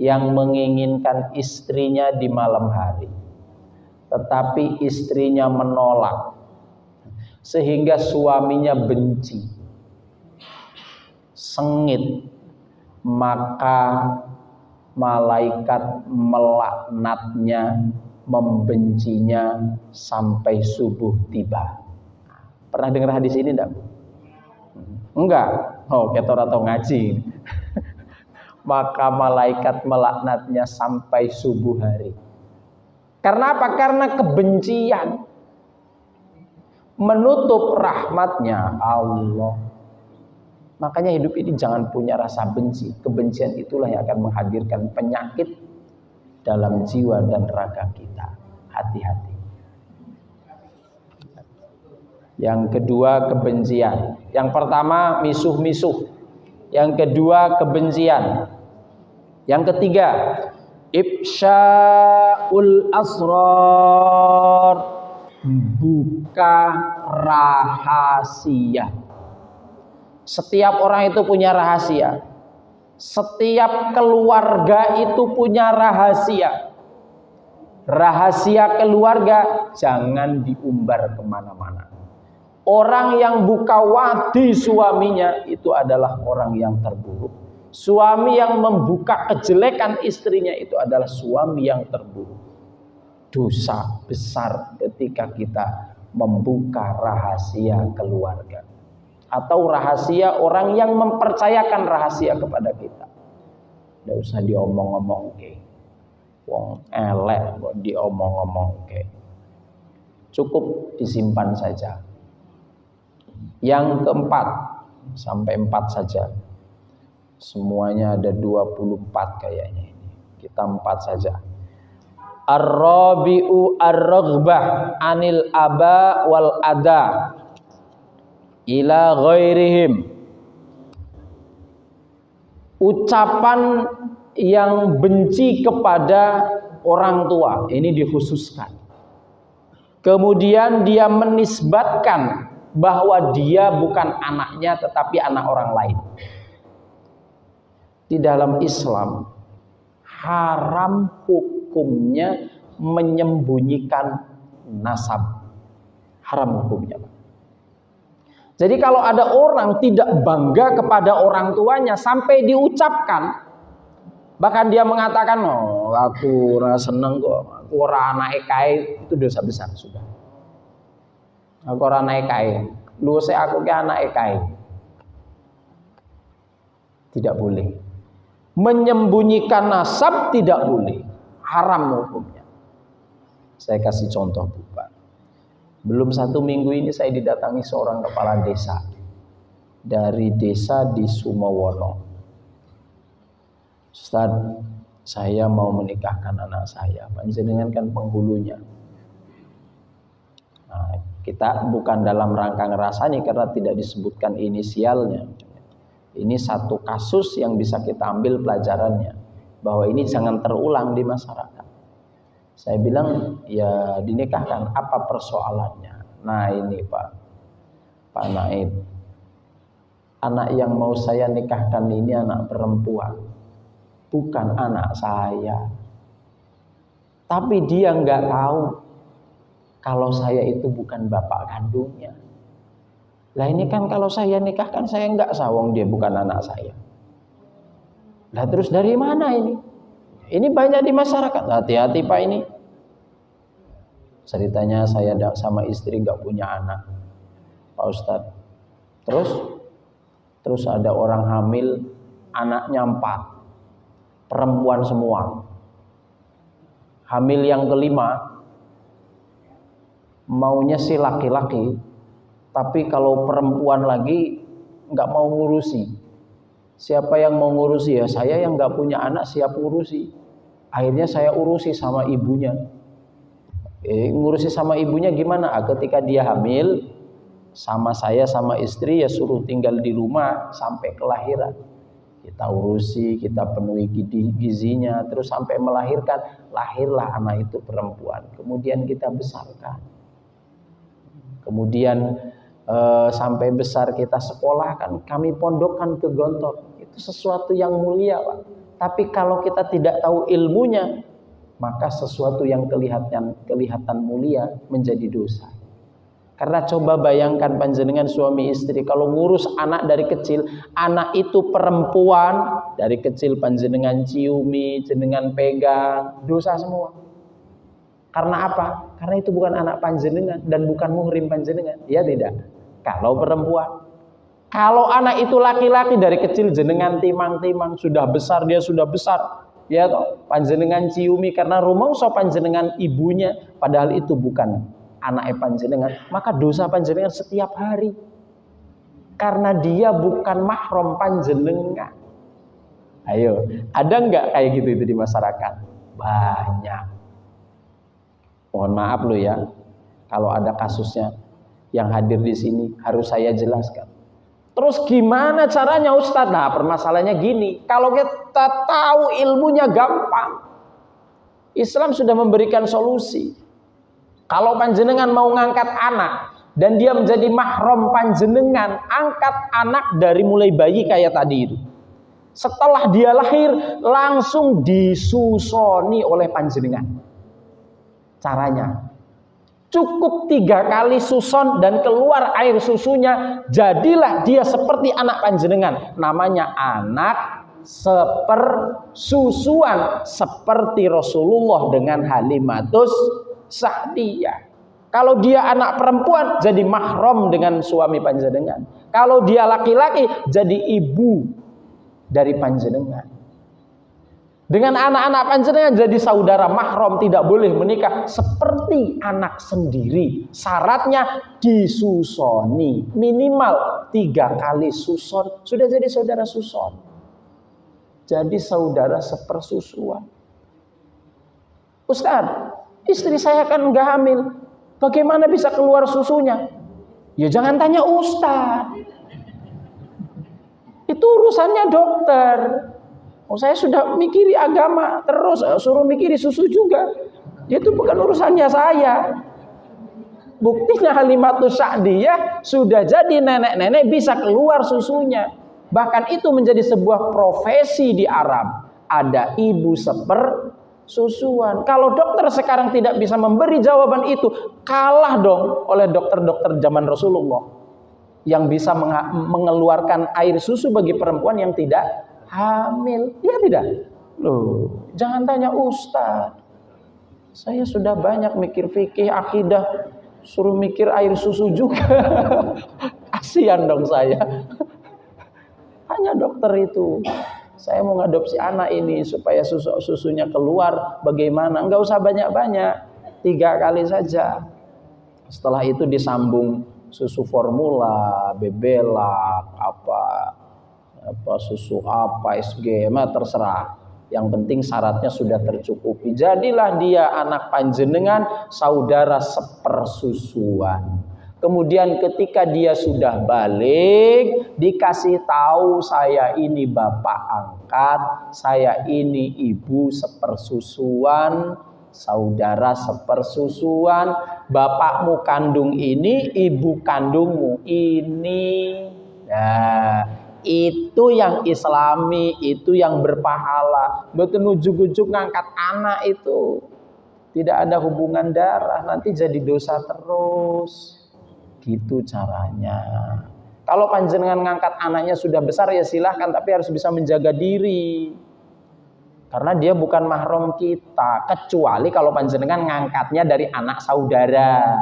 yang menginginkan istrinya di malam hari, tetapi istrinya menolak sehingga suaminya benci, sengit, maka malaikat melaknatnya, membencinya sampai subuh tiba. Pernah dengar hadis ini enggak? Enggak. Oh, ketor atau ngaji. Maka malaikat melaknatnya sampai subuh hari. Karena apa? Karena kebencian. Menutup rahmatnya Allah. Makanya hidup ini jangan punya rasa benci. Kebencian itulah yang akan menghadirkan penyakit dalam jiwa dan raga kita. Hati-hati. Yang kedua, kebencian. Yang pertama, misuh-misuh. Yang kedua, kebencian. Yang ketiga, ifsya'ul asrar, buka rahasia. Setiap orang itu punya rahasia. Setiap keluarga itu punya rahasia. Rahasia keluarga jangan diumbar kemana-mana. Orang yang buka wadi suaminya itu adalah orang yang terburuk. Suami yang membuka kejelekan istrinya itu adalah suami yang terburuk. Dosa besar ketika kita membuka rahasia keluarga atau rahasia orang yang mempercayakan rahasia kepada kita. Tidak usah diomong-omong ke, wong elek kok diomong-omong ke. Cukup disimpan saja. Yang keempat, sampai 4 saja. Semuanya ada 24 kayaknya ini. Kita 4 saja. Ar-rabi'u ar-raghbah anil aba wal ada ila ghairihim. Ucapan yang benci kepada orang tua, ini dikhususkan. Kemudian dia menisbatkan bahwa dia bukan anaknya tetapi anak orang lain. Di dalam Islam haram hukumnya menyembunyikan nasab. Haram hukumnya. Jadi kalau ada orang tidak bangga kepada orang tuanya sampai diucapkan, bahkan dia mengatakan, oh aku ora seneng kok, aku ora anake kae, itu dosa besar sudah. Aku ora anake kae, lu se aku ki anake kae. Tidak boleh. Menyembunyikan nasab tidak boleh. Haram hukumnya. Saya kasih contoh Bapak. Belum 1 minggu ini saya didatangi seorang kepala desa dari desa di Sumowono. Ustaz, saya mau menikahkan anak saya. Panjenengan kan penghulunya. Nah, kita bukan dalam rangka ngerasani karena tidak disebutkan inisialnya. Ini satu kasus yang bisa kita ambil pelajarannya, bahwa ini jangan terulang di masyarakat. Saya bilang, ya dinikahkan, apa persoalannya? Nah ini Pak Naib, anak yang mau saya nikahkan ini anak perempuan, bukan anak saya. Tapi dia nggak tahu kalau saya itu bukan bapak kandungnya. Lah ini kan kalau saya nikahkan saya nggak sawong dia bukan anak saya. Lah terus dari mana ini? Ini banyak di masyarakat. Hati-hati Pak ini. Ceritanya saya sama istri nggak punya anak, Pak Ustadz. Terus ada orang hamil, anaknya 4, perempuan semua. Hamil yang kelima, maunya si laki-laki, tapi kalau perempuan lagi nggak mau ngurusi. Siapa yang mau ngurusi? Ya saya yang nggak punya anak siap ngurusi. Akhirnya saya urusi sama ibunya. Ngurusi sama ibunya gimana? Ketika dia hamil sama saya sama istri ya suruh tinggal di rumah sampai kelahiran. Kita urusi, kita penuhi gizinya, terus sampai melahirkan. Lahirlah anak itu perempuan. Kemudian kita besarkan. Kemudian sampai besar kita sekolahkan, kami pondokkan ke Gontor. Itu sesuatu yang mulia Pak. Tapi kalau kita tidak tahu ilmunya, maka sesuatu yang kelihatan mulia menjadi dosa. Karena coba bayangkan panjenengan suami istri, kalau ngurus anak dari kecil, anak itu perempuan, dari kecil panjenengan ciumi, jenengan pegang, dosa semua. Karena apa? Karena itu bukan anak panjenengan dan bukan muhrim panjenengan. Ya tidak. Kalau perempuan, Kalau anak itu laki-laki dari kecil jenengan timang-timang, sudah besar dia sudah besar, ya toh, panjenengan ciumi karena rumangsa panjenengan ibunya, padahal itu bukan anak panjenengan, maka dosa panjenengan setiap hari. Karena dia bukan mahram panjenengan. Ayo, ada nggak kayak gitu itu di masyarakat? Banyak. Mohon maaf lo ya, kalau ada kasusnya yang hadir di sini harus saya jelaskan. Terus gimana caranya Ustadz? Nah, permasalahannya gini, kalau kita tahu ilmunya gampang, Islam sudah memberikan solusi. Kalau panjenengan mau ngangkat anak dan dia menjadi mahram panjenengan, angkat anak dari mulai bayi kayak tadi itu. Setelah dia lahir langsung disusoni oleh panjenengan. Caranya cukup 3 kali suson dan keluar air susunya, jadilah dia seperti anak panjenengan. Namanya anak sepersusuan, seperti Rasulullah dengan Halimatus Sa'diyah. Kalau dia anak perempuan jadi mahram dengan suami panjenengan. Kalau dia laki-laki jadi ibu dari panjenengan. Dengan anak-anak panjenengan jadi saudara mahram, tidak boleh menikah seperti anak sendiri. Syaratnya disusoni minimal 3 kali suson, sudah jadi saudara suson. Jadi saudara sepersusuan. Ustaz, istri saya kan nggak hamil, bagaimana bisa keluar susunya? Ya jangan tanya Ustaz, itu urusannya dokter. Oh, saya sudah mikiri agama terus, suruh mikiri susu juga. Itu bukan urusannya saya. Buktinya Halimatus Sa'diyah sudah jadi nenek-nenek bisa keluar susunya. Bahkan itu menjadi sebuah profesi di Arab. Ada ibu sepersusuan. Kalau dokter sekarang tidak bisa memberi jawaban itu, kalah dong oleh dokter-dokter zaman Rasulullah yang bisa mengeluarkan air susu bagi perempuan yang tidak hamil. Ya tidak? Loh, jangan tanya Ustaz. Saya sudah banyak mikir fikih, akidah, suruh mikir air susu juga. Kasihan dong saya. Hanya dokter itu. Saya mau ngadopsi anak ini supaya susunya keluar. Bagaimana? Enggak usah banyak-banyak. 3 kali saja. Setelah itu disambung susu formula, bebelak, apa susu apa, SG, terserah. Yang penting syaratnya sudah tercukupi. Jadilah dia anak panjenengan, saudara sepersusuan. Kemudian ketika dia sudah balik, dikasih tahu saya ini bapak angkat, saya ini ibu sepersusuan, saudara sepersusuan, bapakmu kandung ini, ibu kandungmu ini. Nah, itu yang islami, itu yang berpahala. Betul ujuk-ujuk ngangkat anak itu tidak ada hubungan darah, nanti jadi dosa terus. Gitu caranya. Kalau panjenengan ngangkat anaknya sudah besar ya silahkan, tapi harus bisa menjaga diri. Karena dia bukan mahram kita, kecuali kalau panjenengan ngangkatnya dari anak saudara.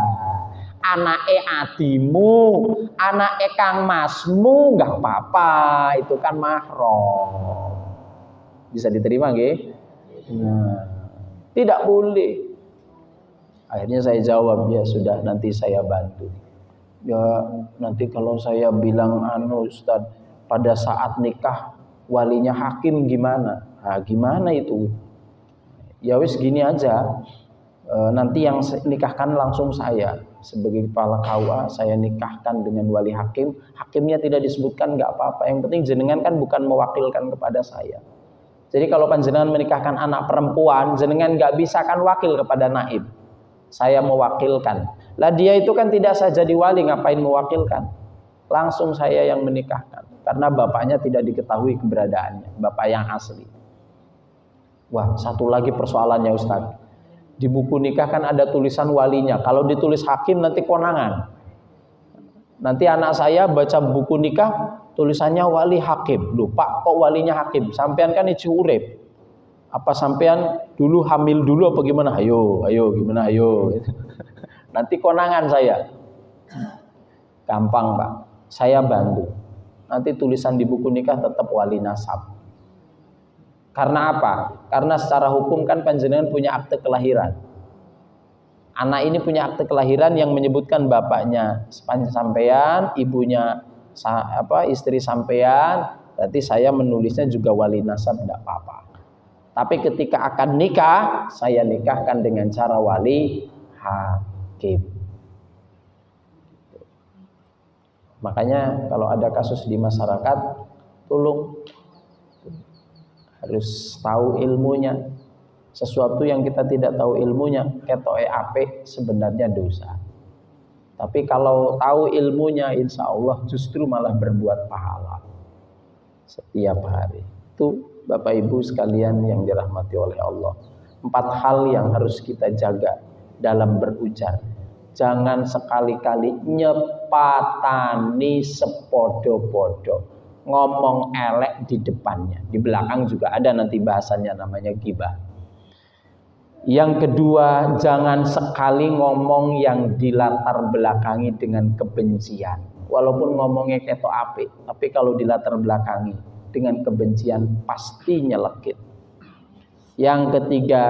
Anake adimu, anake kang masmu, nggak apa-apa, itu kan mahram. Bisa diterima nggih? Nah, tidak boleh. Akhirnya saya jawab, ya sudah nanti saya bantu. Ya nanti kalau saya bilang Ustaz, pada saat nikah walinya hakim gimana? Nah, gimana itu? Ya wis gini aja. Nanti yang nikahkan langsung saya sebagai kepala KUA, saya nikahkan dengan wali hakim. Hakimnya tidak disebutkan nggak apa-apa. Yang penting jenengan kan bukan mewakilkan kepada saya. Jadi kalau panjenengan menikahkan anak perempuan, jenengan nggak bisa kan wakil kepada naib. Saya mewakilkan. Lah dia itu kan tidak sah jadi wali, ngapain mewakilkan? Langsung saya yang menikahkan. Karena bapaknya tidak diketahui keberadaannya, bapak yang asli. Wah, satu lagi persoalannya Ustaz. Di buku nikah kan ada tulisan walinya. Kalau ditulis hakim nanti konangan. Nanti anak saya baca buku nikah tulisannya wali hakim. Loh Pak, kok walinya hakim? Sampean kan iji urip. Apa sampean dulu hamil dulu apa gimana? Ayo gimana ayo. Nanti konangan saya. Gampang Pak, saya bantu. nanti tulisan di buku nikah tetap wali nasab. Karena apa? Karena secara hukum kan panjenengan punya akte kelahiran. Anak ini punya akte kelahiran yang menyebutkan bapaknya sampean, ibunya istri sampean. Berarti saya menulisnya juga wali nasab, tidak apa-apa. Tapi ketika akan nikah, saya nikahkan dengan cara wali hakim. Makanya kalau ada kasus di masyarakat, tolong harus tahu ilmunya. Sesuatu yang kita tidak tahu ilmunya, ketoke apik sebenarnya dosa. Tapi kalau tahu ilmunya, insya Allah justru malah berbuat pahala setiap hari. Itu Bapak Ibu sekalian yang dirahmati oleh Allah. 4 hal yang harus kita jaga dalam berujar. Jangan sekali-kali nyepatani sepodo-podo, ngomong elek di depannya. Di belakang juga ada nanti bahasannya, namanya ghibah. Yang kedua, jangan sekali ngomong yang dilatar belakangi dengan kebencian. Walaupun ngomongnya ketok apik, tapi kalau dilatar belakangi dengan kebencian pasti nyelekit. Yang ketiga,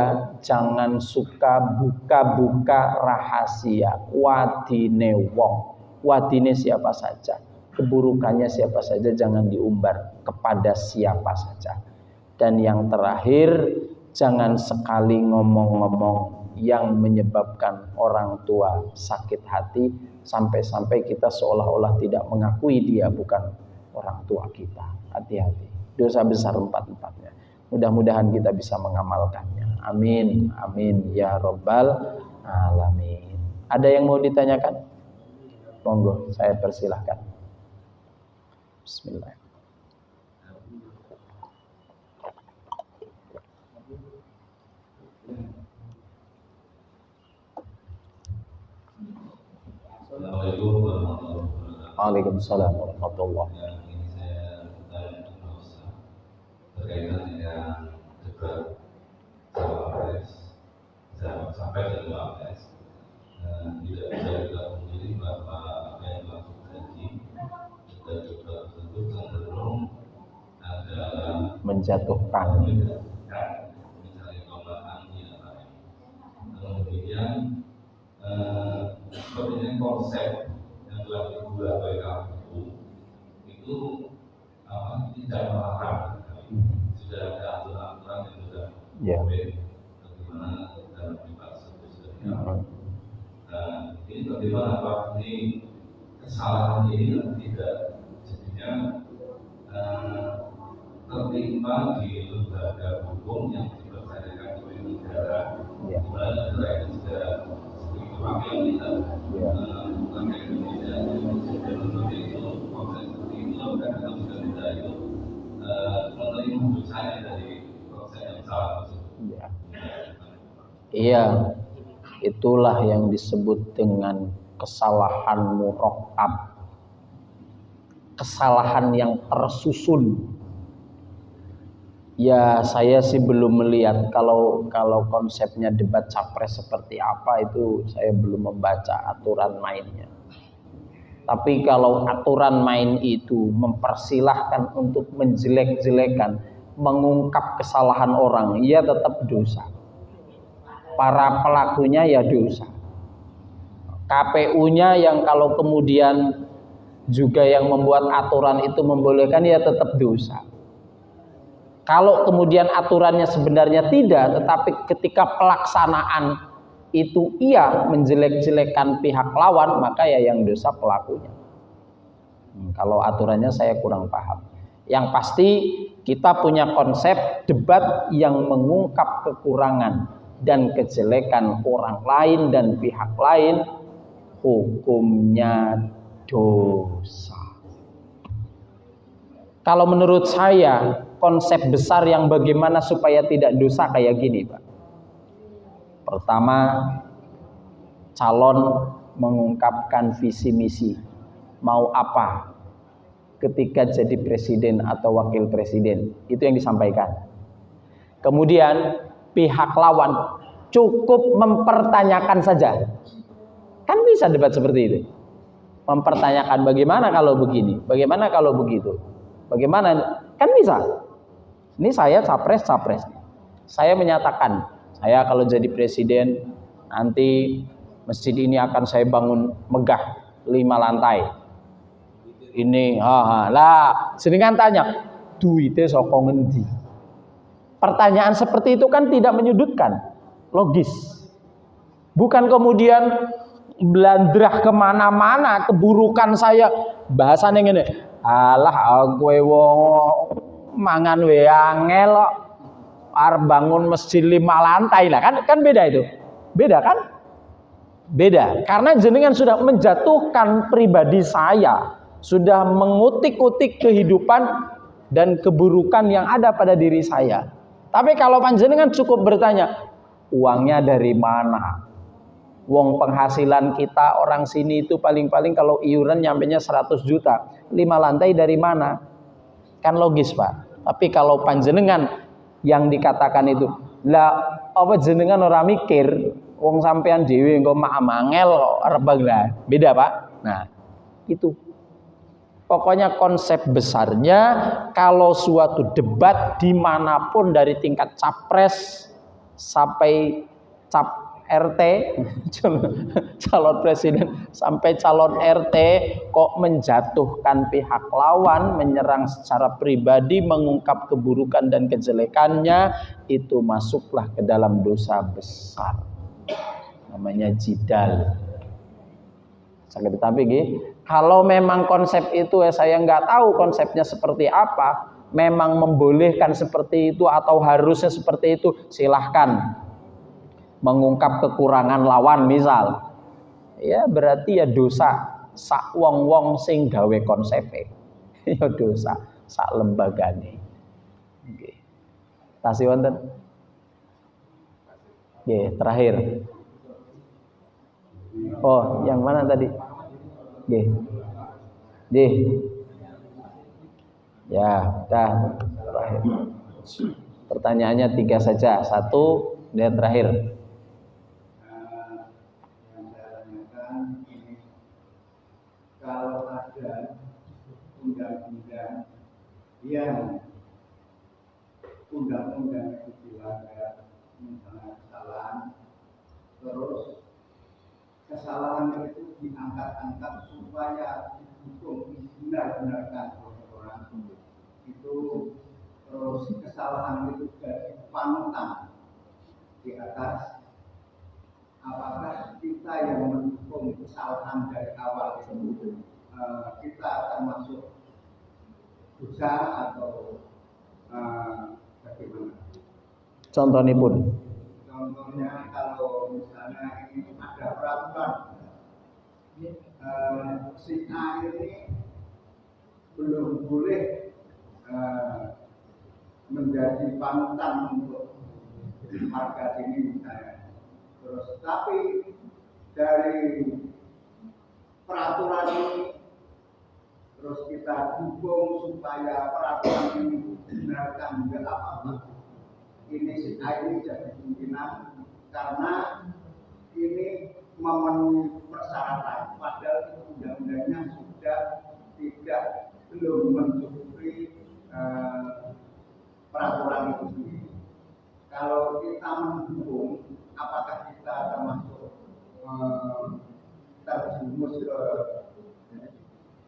jangan suka buka-buka rahasia wadine wong. Wadine siapa saja, keburukannya siapa saja jangan diumbar kepada siapa saja. Dan yang terakhir, jangan sekali ngomong-ngomong yang menyebabkan orang tua sakit hati sampai-sampai kita seolah-olah tidak mengakui dia bukan orang tua kita. Hati-hati, dosa besar 4-4-nya. Mudah-mudahan kita bisa mengamalkannya. Amin, amin ya rabbal alamin. Ada yang mau ditanyakan? Monggo, saya persilahkan. Bismillah. Assalamualaikum warahmatullahi wabarakatuh. Waalaikumsalam warahmatullahi wabarakatuh. Ini saya berkaitan dengan debat cawapres, sampai dan cawapres. Tidak bisa kita pungkiri bahwa apa yang telah terjadi debat tersebut cenderung adalah Menjatuhkan. misalnya Komnas HAM dan lain. Kemudian sepertinya konsep yang telah dibuat oleh KPU itu tidak melarang. Sudah ada aturan-aturan yang sudah boleh bagaimana dalam debat tersebut sudah diatur. Ini bagaimana Pak, ini kesalahan ini tidak jadinya tertimpa di lembaga hukum yang dipercayakan oleh negara, di mana negara itu sudah wakil kita, lembaga Indonesia, dan lembaga itu proses seperti itu, kadang-kadang sudah tidak itu menerima keputusannya dari proses yang salah tersebut. Iya, itulah yang disebut dengan kesalahan murakkab, kesalahan yang tersusun. Ya, saya sih belum melihat kalau konsepnya debat capres seperti apa, itu saya belum membaca aturan mainnya. Tapi kalau aturan main itu mempersilahkan untuk menjelek-jelekan, mengungkap kesalahan orang, ia tetap dosa. Para pelakunya ya dosa. KPU-nya yang kalau kemudian juga yang membuat aturan itu membolehkan, ya tetap dosa. Kalau kemudian aturannya sebenarnya tidak, tetapi ketika pelaksanaan itu ia menjelek-jelekan pihak lawan, maka ya yang dosa pelakunya. Kalau aturannya saya kurang paham. Yang pasti kita punya konsep debat yang mengungkap kekurangan dan kejelekan orang lain dan pihak lain, hukumnya dosa. Kalau menurut saya, konsep besar yang bagaimana supaya tidak dosa kayak gini, Pak. Pertama, calon mengungkapkan visi misi, mau apa ketika jadi presiden atau wakil presiden, itu yang disampaikan. Kemudian pihak lawan cukup mempertanyakan saja. Kan bisa debat seperti itu. mempertanyakan bagaimana kalau begini, bagaimana kalau begitu, bagaimana, kan bisa. Ini saya capres. Saya menyatakan, saya kalau jadi presiden nanti masjid ini akan saya bangun megah 5 lantai. Ini, lah, sedangkan tanya, duitnya saka ngendi? Pertanyaan seperti itu kan tidak menyudutkan, logis. Bukan kemudian belandrah kemana-mana, keburukan saya bahasanya ngene, alah kowe wong mangan wae angel kok arep bangun masjid 5 lantai lah, kan beda itu. Beda kan? Beda, karena jenengan sudah menjatuhkan pribadi saya, sudah mengutik-utik kehidupan dan keburukan yang ada pada diri saya. Tapi kalau panjenengan cukup bertanya, uangnya dari mana? Wong penghasilan kita orang sini itu paling-paling kalau iuran nyampenya 100 juta. 5 lantai dari mana? Kan logis, Pak. Tapi kalau panjenengan yang dikatakan itu, lah apa jenengan ora mikir, wong sampean dhewe engko mangel arep lah. Beda, Pak. Nah, itu. Pokoknya konsep besarnya kalau suatu debat dimanapun dari tingkat capres sampai RT, calon presiden sampai calon RT kok menjatuhkan pihak lawan, menyerang secara pribadi, mengungkap keburukan dan kejelekannya, itu masuklah ke dalam dosa besar. Namanya jidal. Sakit tapi kalau memang konsep itu saya nggak tahu konsepnya seperti apa, memang membolehkan seperti itu atau harusnya seperti itu, silahkan. Mengungkap kekurangan lawan misal, ya berarti ya dosa sak wong-wong sing gawe konsepe, ya dosa sak lembagane. Nggih. Tasih wonten. Nggih, terakhir. Oh, yang mana tadi? Nggih. Nggih. Ya, dah terakhir. Pertanyaannya 3 saja, 1 dan terakhir. Kalau ada undang-undang yang undang-undang itu dilanggar, misalnya kesalahan, terus kesalahan itu diangkat-angkat supaya dihukum benar-benarkan oleh orang itu, terus kesalahan itu jadi panutan di atas. Apakah kita yang mendukung kesalahan dari awal itu kita termasuk dosa atau bagaimana? Contohnya pun. Contohnya kalau misalnya ini ada peraturan si A ini belum boleh menjadi panutan untuk harga ini misalnya. Terus tapi dari peraturan ini terus kita dukung supaya peraturan ini dibenarkan, enggak apa-apa. Ini si A ini jadi pimpinan karena ini memenuhi persyaratan, padahal itu undang-undangnya sudah belum mencukupi peraturan itu sendiri. Kalau kita mendukung, apakah kita termasuk terjerumus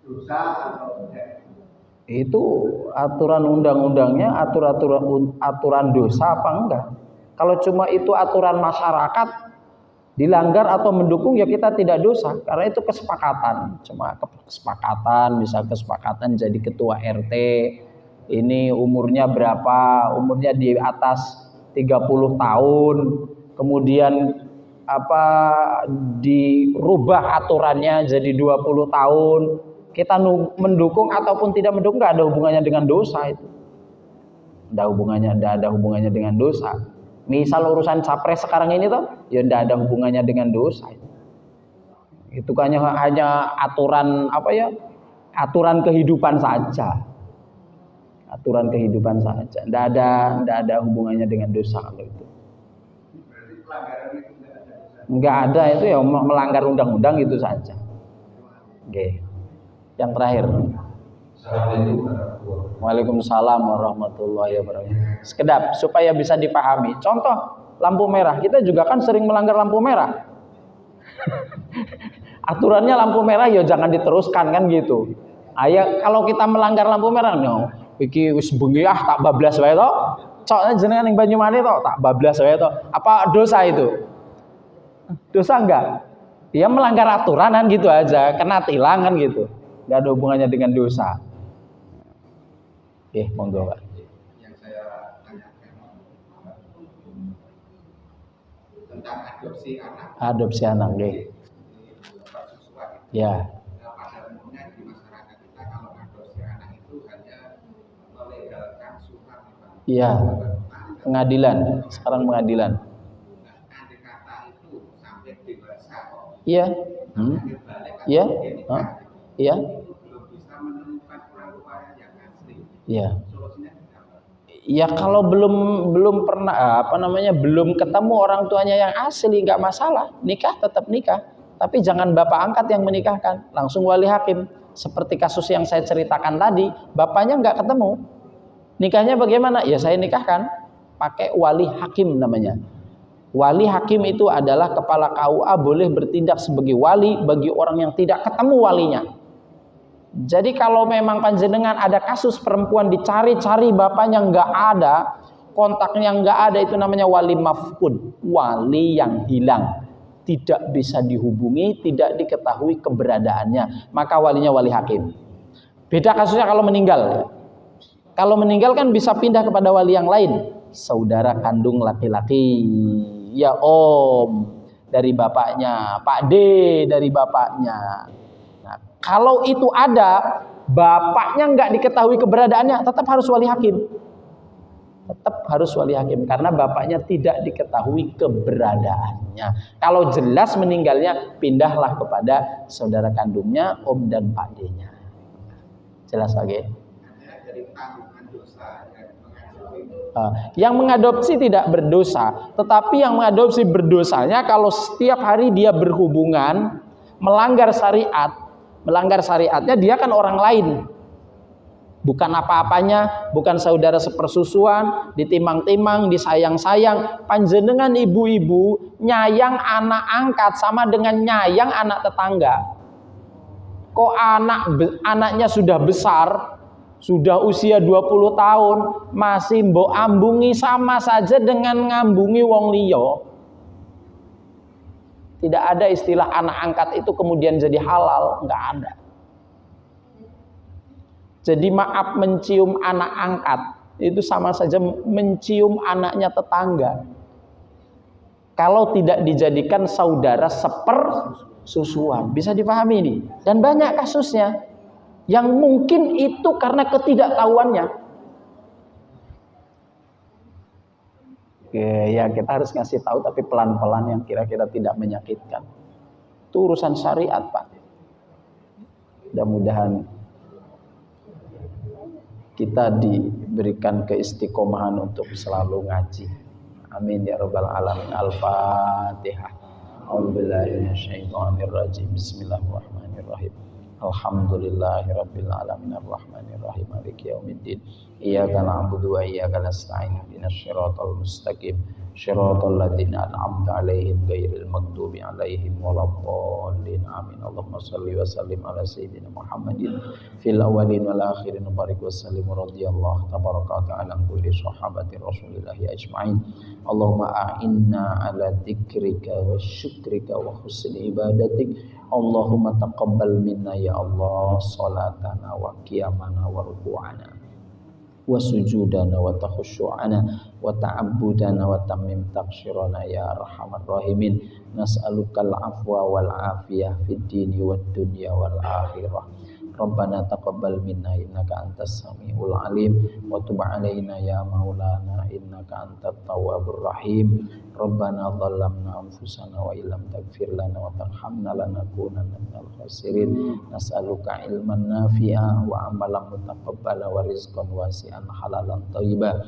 dosa atau tidak? Itu aturan undang-undangnya aturan dosa apa enggak? Kalau cuma itu aturan masyarakat dilanggar atau mendukung, ya kita tidak dosa karena itu kesepakatan. Cuma kesepakatan, misal kesepakatan jadi ketua RT ini umurnya berapa? Umurnya di atas 30 tahun. Kemudian dirubah aturannya jadi 20 tahun. Kita mendukung ataupun tidak mendukung enggak ada hubungannya dengan dosa itu. Enggak ada hubungannya dengan dosa. Misal urusan capres sekarang ini tuh, ya enggak ada hubungannya dengan dosa itu. Itu hanya aturan aturan kehidupan saja. Aturan kehidupan saja. Enggak ada hubungannya dengan dosa kalau itu. Berarti pelanggaran itu Enggak ada, itu ya melanggar undang-undang itu saja. Oke. Yang terakhir. Waalaikumsalam warahmatullahi wabarakatuh. Sekedap supaya bisa dipahami. Contoh lampu merah. Kita juga kan sering melanggar lampu merah. Aturannya lampu merah ya jangan diteruskan kan gitu. Kalau kita melanggar lampu merah no, iki wis bengi tak bablas wae to. Coknya jenengan ning Banyumanik to, tak bablas wae to. Apa dosa itu? Dosa enggak? Ya melanggar aturan kan gitu aja, kena tilang kan gitu. Enggak ada hubungannya dengan dosa. Monggo Pak. Yang saya tanyakan tentang adopsi anak. Adopsi anak, nggih. Ya. Pada umumnya di masyarakat kita kalau adopsi anak itu hanya melegalkan surat. Iya. Pengadilan, sekarang pengadilan. Andai kata itu sampai dewasa kok. Iya. Iya. Iya. Belum bisa menemukan orang tua yang asli. Iya. Solusinya apa? Ya kalau belum pernah belum ketemu orang tuanya yang asli nggak masalah, nikah tetap nikah. Tapi jangan bapak angkat yang menikahkan, langsung wali hakim. Seperti kasus yang saya ceritakan tadi, bapaknya nggak ketemu. Nikahnya bagaimana? Ya saya nikahkan, pakai wali hakim namanya. Wali hakim itu adalah kepala KUA boleh bertindak sebagai wali bagi orang yang tidak ketemu walinya. Jadi kalau memang panjenengan ada kasus perempuan dicari-cari bapaknya nggak ada, kontaknya nggak ada, itu namanya wali mafqud, wali yang hilang. Tidak bisa dihubungi, tidak diketahui keberadaannya, maka walinya wali hakim. Beda kasusnya kalau meninggal. Kalau meninggal kan bisa pindah kepada wali yang lain. Saudara kandung laki-laki, ya om dari bapaknya, Pak D dari bapaknya. Nah, kalau itu ada, bapaknya nggak diketahui keberadaannya, tetap harus wali hakim. Tetap harus wali hakim karena bapaknya tidak diketahui keberadaannya. Kalau jelas meninggalnya, pindahlah kepada saudara kandungnya, om dan Pak D-nya. Jelas lagi? Yang mengadopsi tidak berdosa, tetapi yang mengadopsi berdosanya kalau setiap hari dia berhubungan, melanggar syariat. Melanggar syariatnya dia kan orang lain. Bukan apa-apanya, bukan saudara sepersusuan, ditimang-timang, disayang-sayang. Panjenengan ibu-ibu nyayang anak angkat sama dengan nyayang anak tetangga. Kok anaknya sudah besar, sudah usia 20 tahun, masih mbok ambungi, sama saja dengan ngambungi wong liya. Tidak ada istilah anak angkat itu kemudian jadi halal, enggak ada. Jadi maaf, mencium anak angkat itu sama saja mencium anaknya tetangga. Kalau tidak dijadikan saudara sepersusuan, bisa dipahami ini. Dan banyak kasusnya yang mungkin itu karena ketidaktahuannya. Ya kita harus ngasih tahu tapi pelan-pelan yang kira-kira tidak menyakitkan. Itu urusan syariat, Pak. Mudah-mudahan kita diberikan keistiqomahan untuk selalu ngaji. Amin ya rabbal alamin. Al-Fatihah. A'udzubillahi minasyaitonirrajim. Bismillahirrahmanirrahim. Alhamdulillahirabbil alamin arrahmanir rahim maliki yaumiddin. Iyyaka na'budu wa iyyaka nasta'in. Ihdinas siratal mustaqim. Shiratal ladzina an'amta 'alaihim ghairil maghdubi 'alaihim waladdallin. Amin. Allahumma shalli wa sallim ala sayyidina Muhammadin fil awwalin wal akhirin wa barik wa sallim radhiyallahu tabaraka wa ta'ala an kulli sahabati Rasulillah ajma'in. Allahumma a'inna ala dzikrika wa syukrika wa husni ibadatik. Allahumma taqabbal minna ya Allah salatana wa qiyamana wa ruku'ana wa sujudana wa takhushu'ana wa ta'abbudana wa tammim taqshirana ya arhamar rahimin. Nas'alukal afwa wal afiyah fid dini wad dunya wal akhirah. Rabbana taqabbal minna innaka antas samiul alim wa tub alaina ya maulana innaka antat tawwabur rahim. Rabbana dhallamna anfusana wa illam taghfir lana wa tarhamna lanakunanna minal khasirin. Nas'aluka ilman nafi'a wa amalan mutaqabbala wa rizqan wasi'an halalan thayyiban.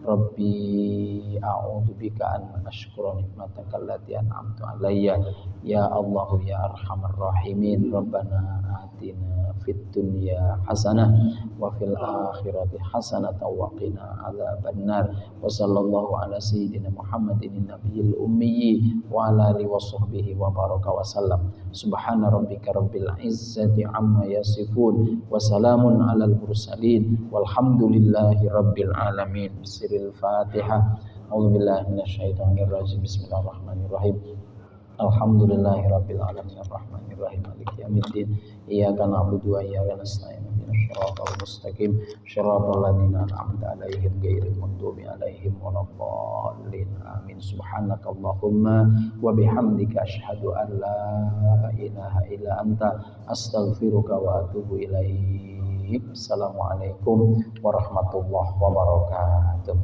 Rabbi a'udzubika an ashkura nikmataka allati an'amta alayya ya Allah ya arhamar rahimin. Rabbana atina fid dunya hasanah wa fil akhirati hasanah wa qina adzabannar. Wa sallallahu ala sayyidina Muhammadin nabiyil ummi wa ala alihi wa sahbihi wa baraka wa sallam. Subhana rabbika rabbil izzati amma yasifun wa salamun alal mursalin walhamdulillahi rabbil alamin. Al-Fatihah. A'udzubillahi minasyaitonir rajim. Bismillahirrahmanirrahim. Alhamdulillahirabbil alamin arrahmanir rahim maliki yaumiddin. Iyyaka na'budu wa iyyaka nasta'in. Ihdinas siratal mustaqim. Shiratal ladzina an'amta 'alaihim ghairil maghdubi 'alaihim waladdallin. Amin. Subhanakallahumma wa bihamdika asyhadu an la ilaha illa anta astaghfiruka wa atubu ilaik. Assalamualaikum warahmatullahi wabarakatuh.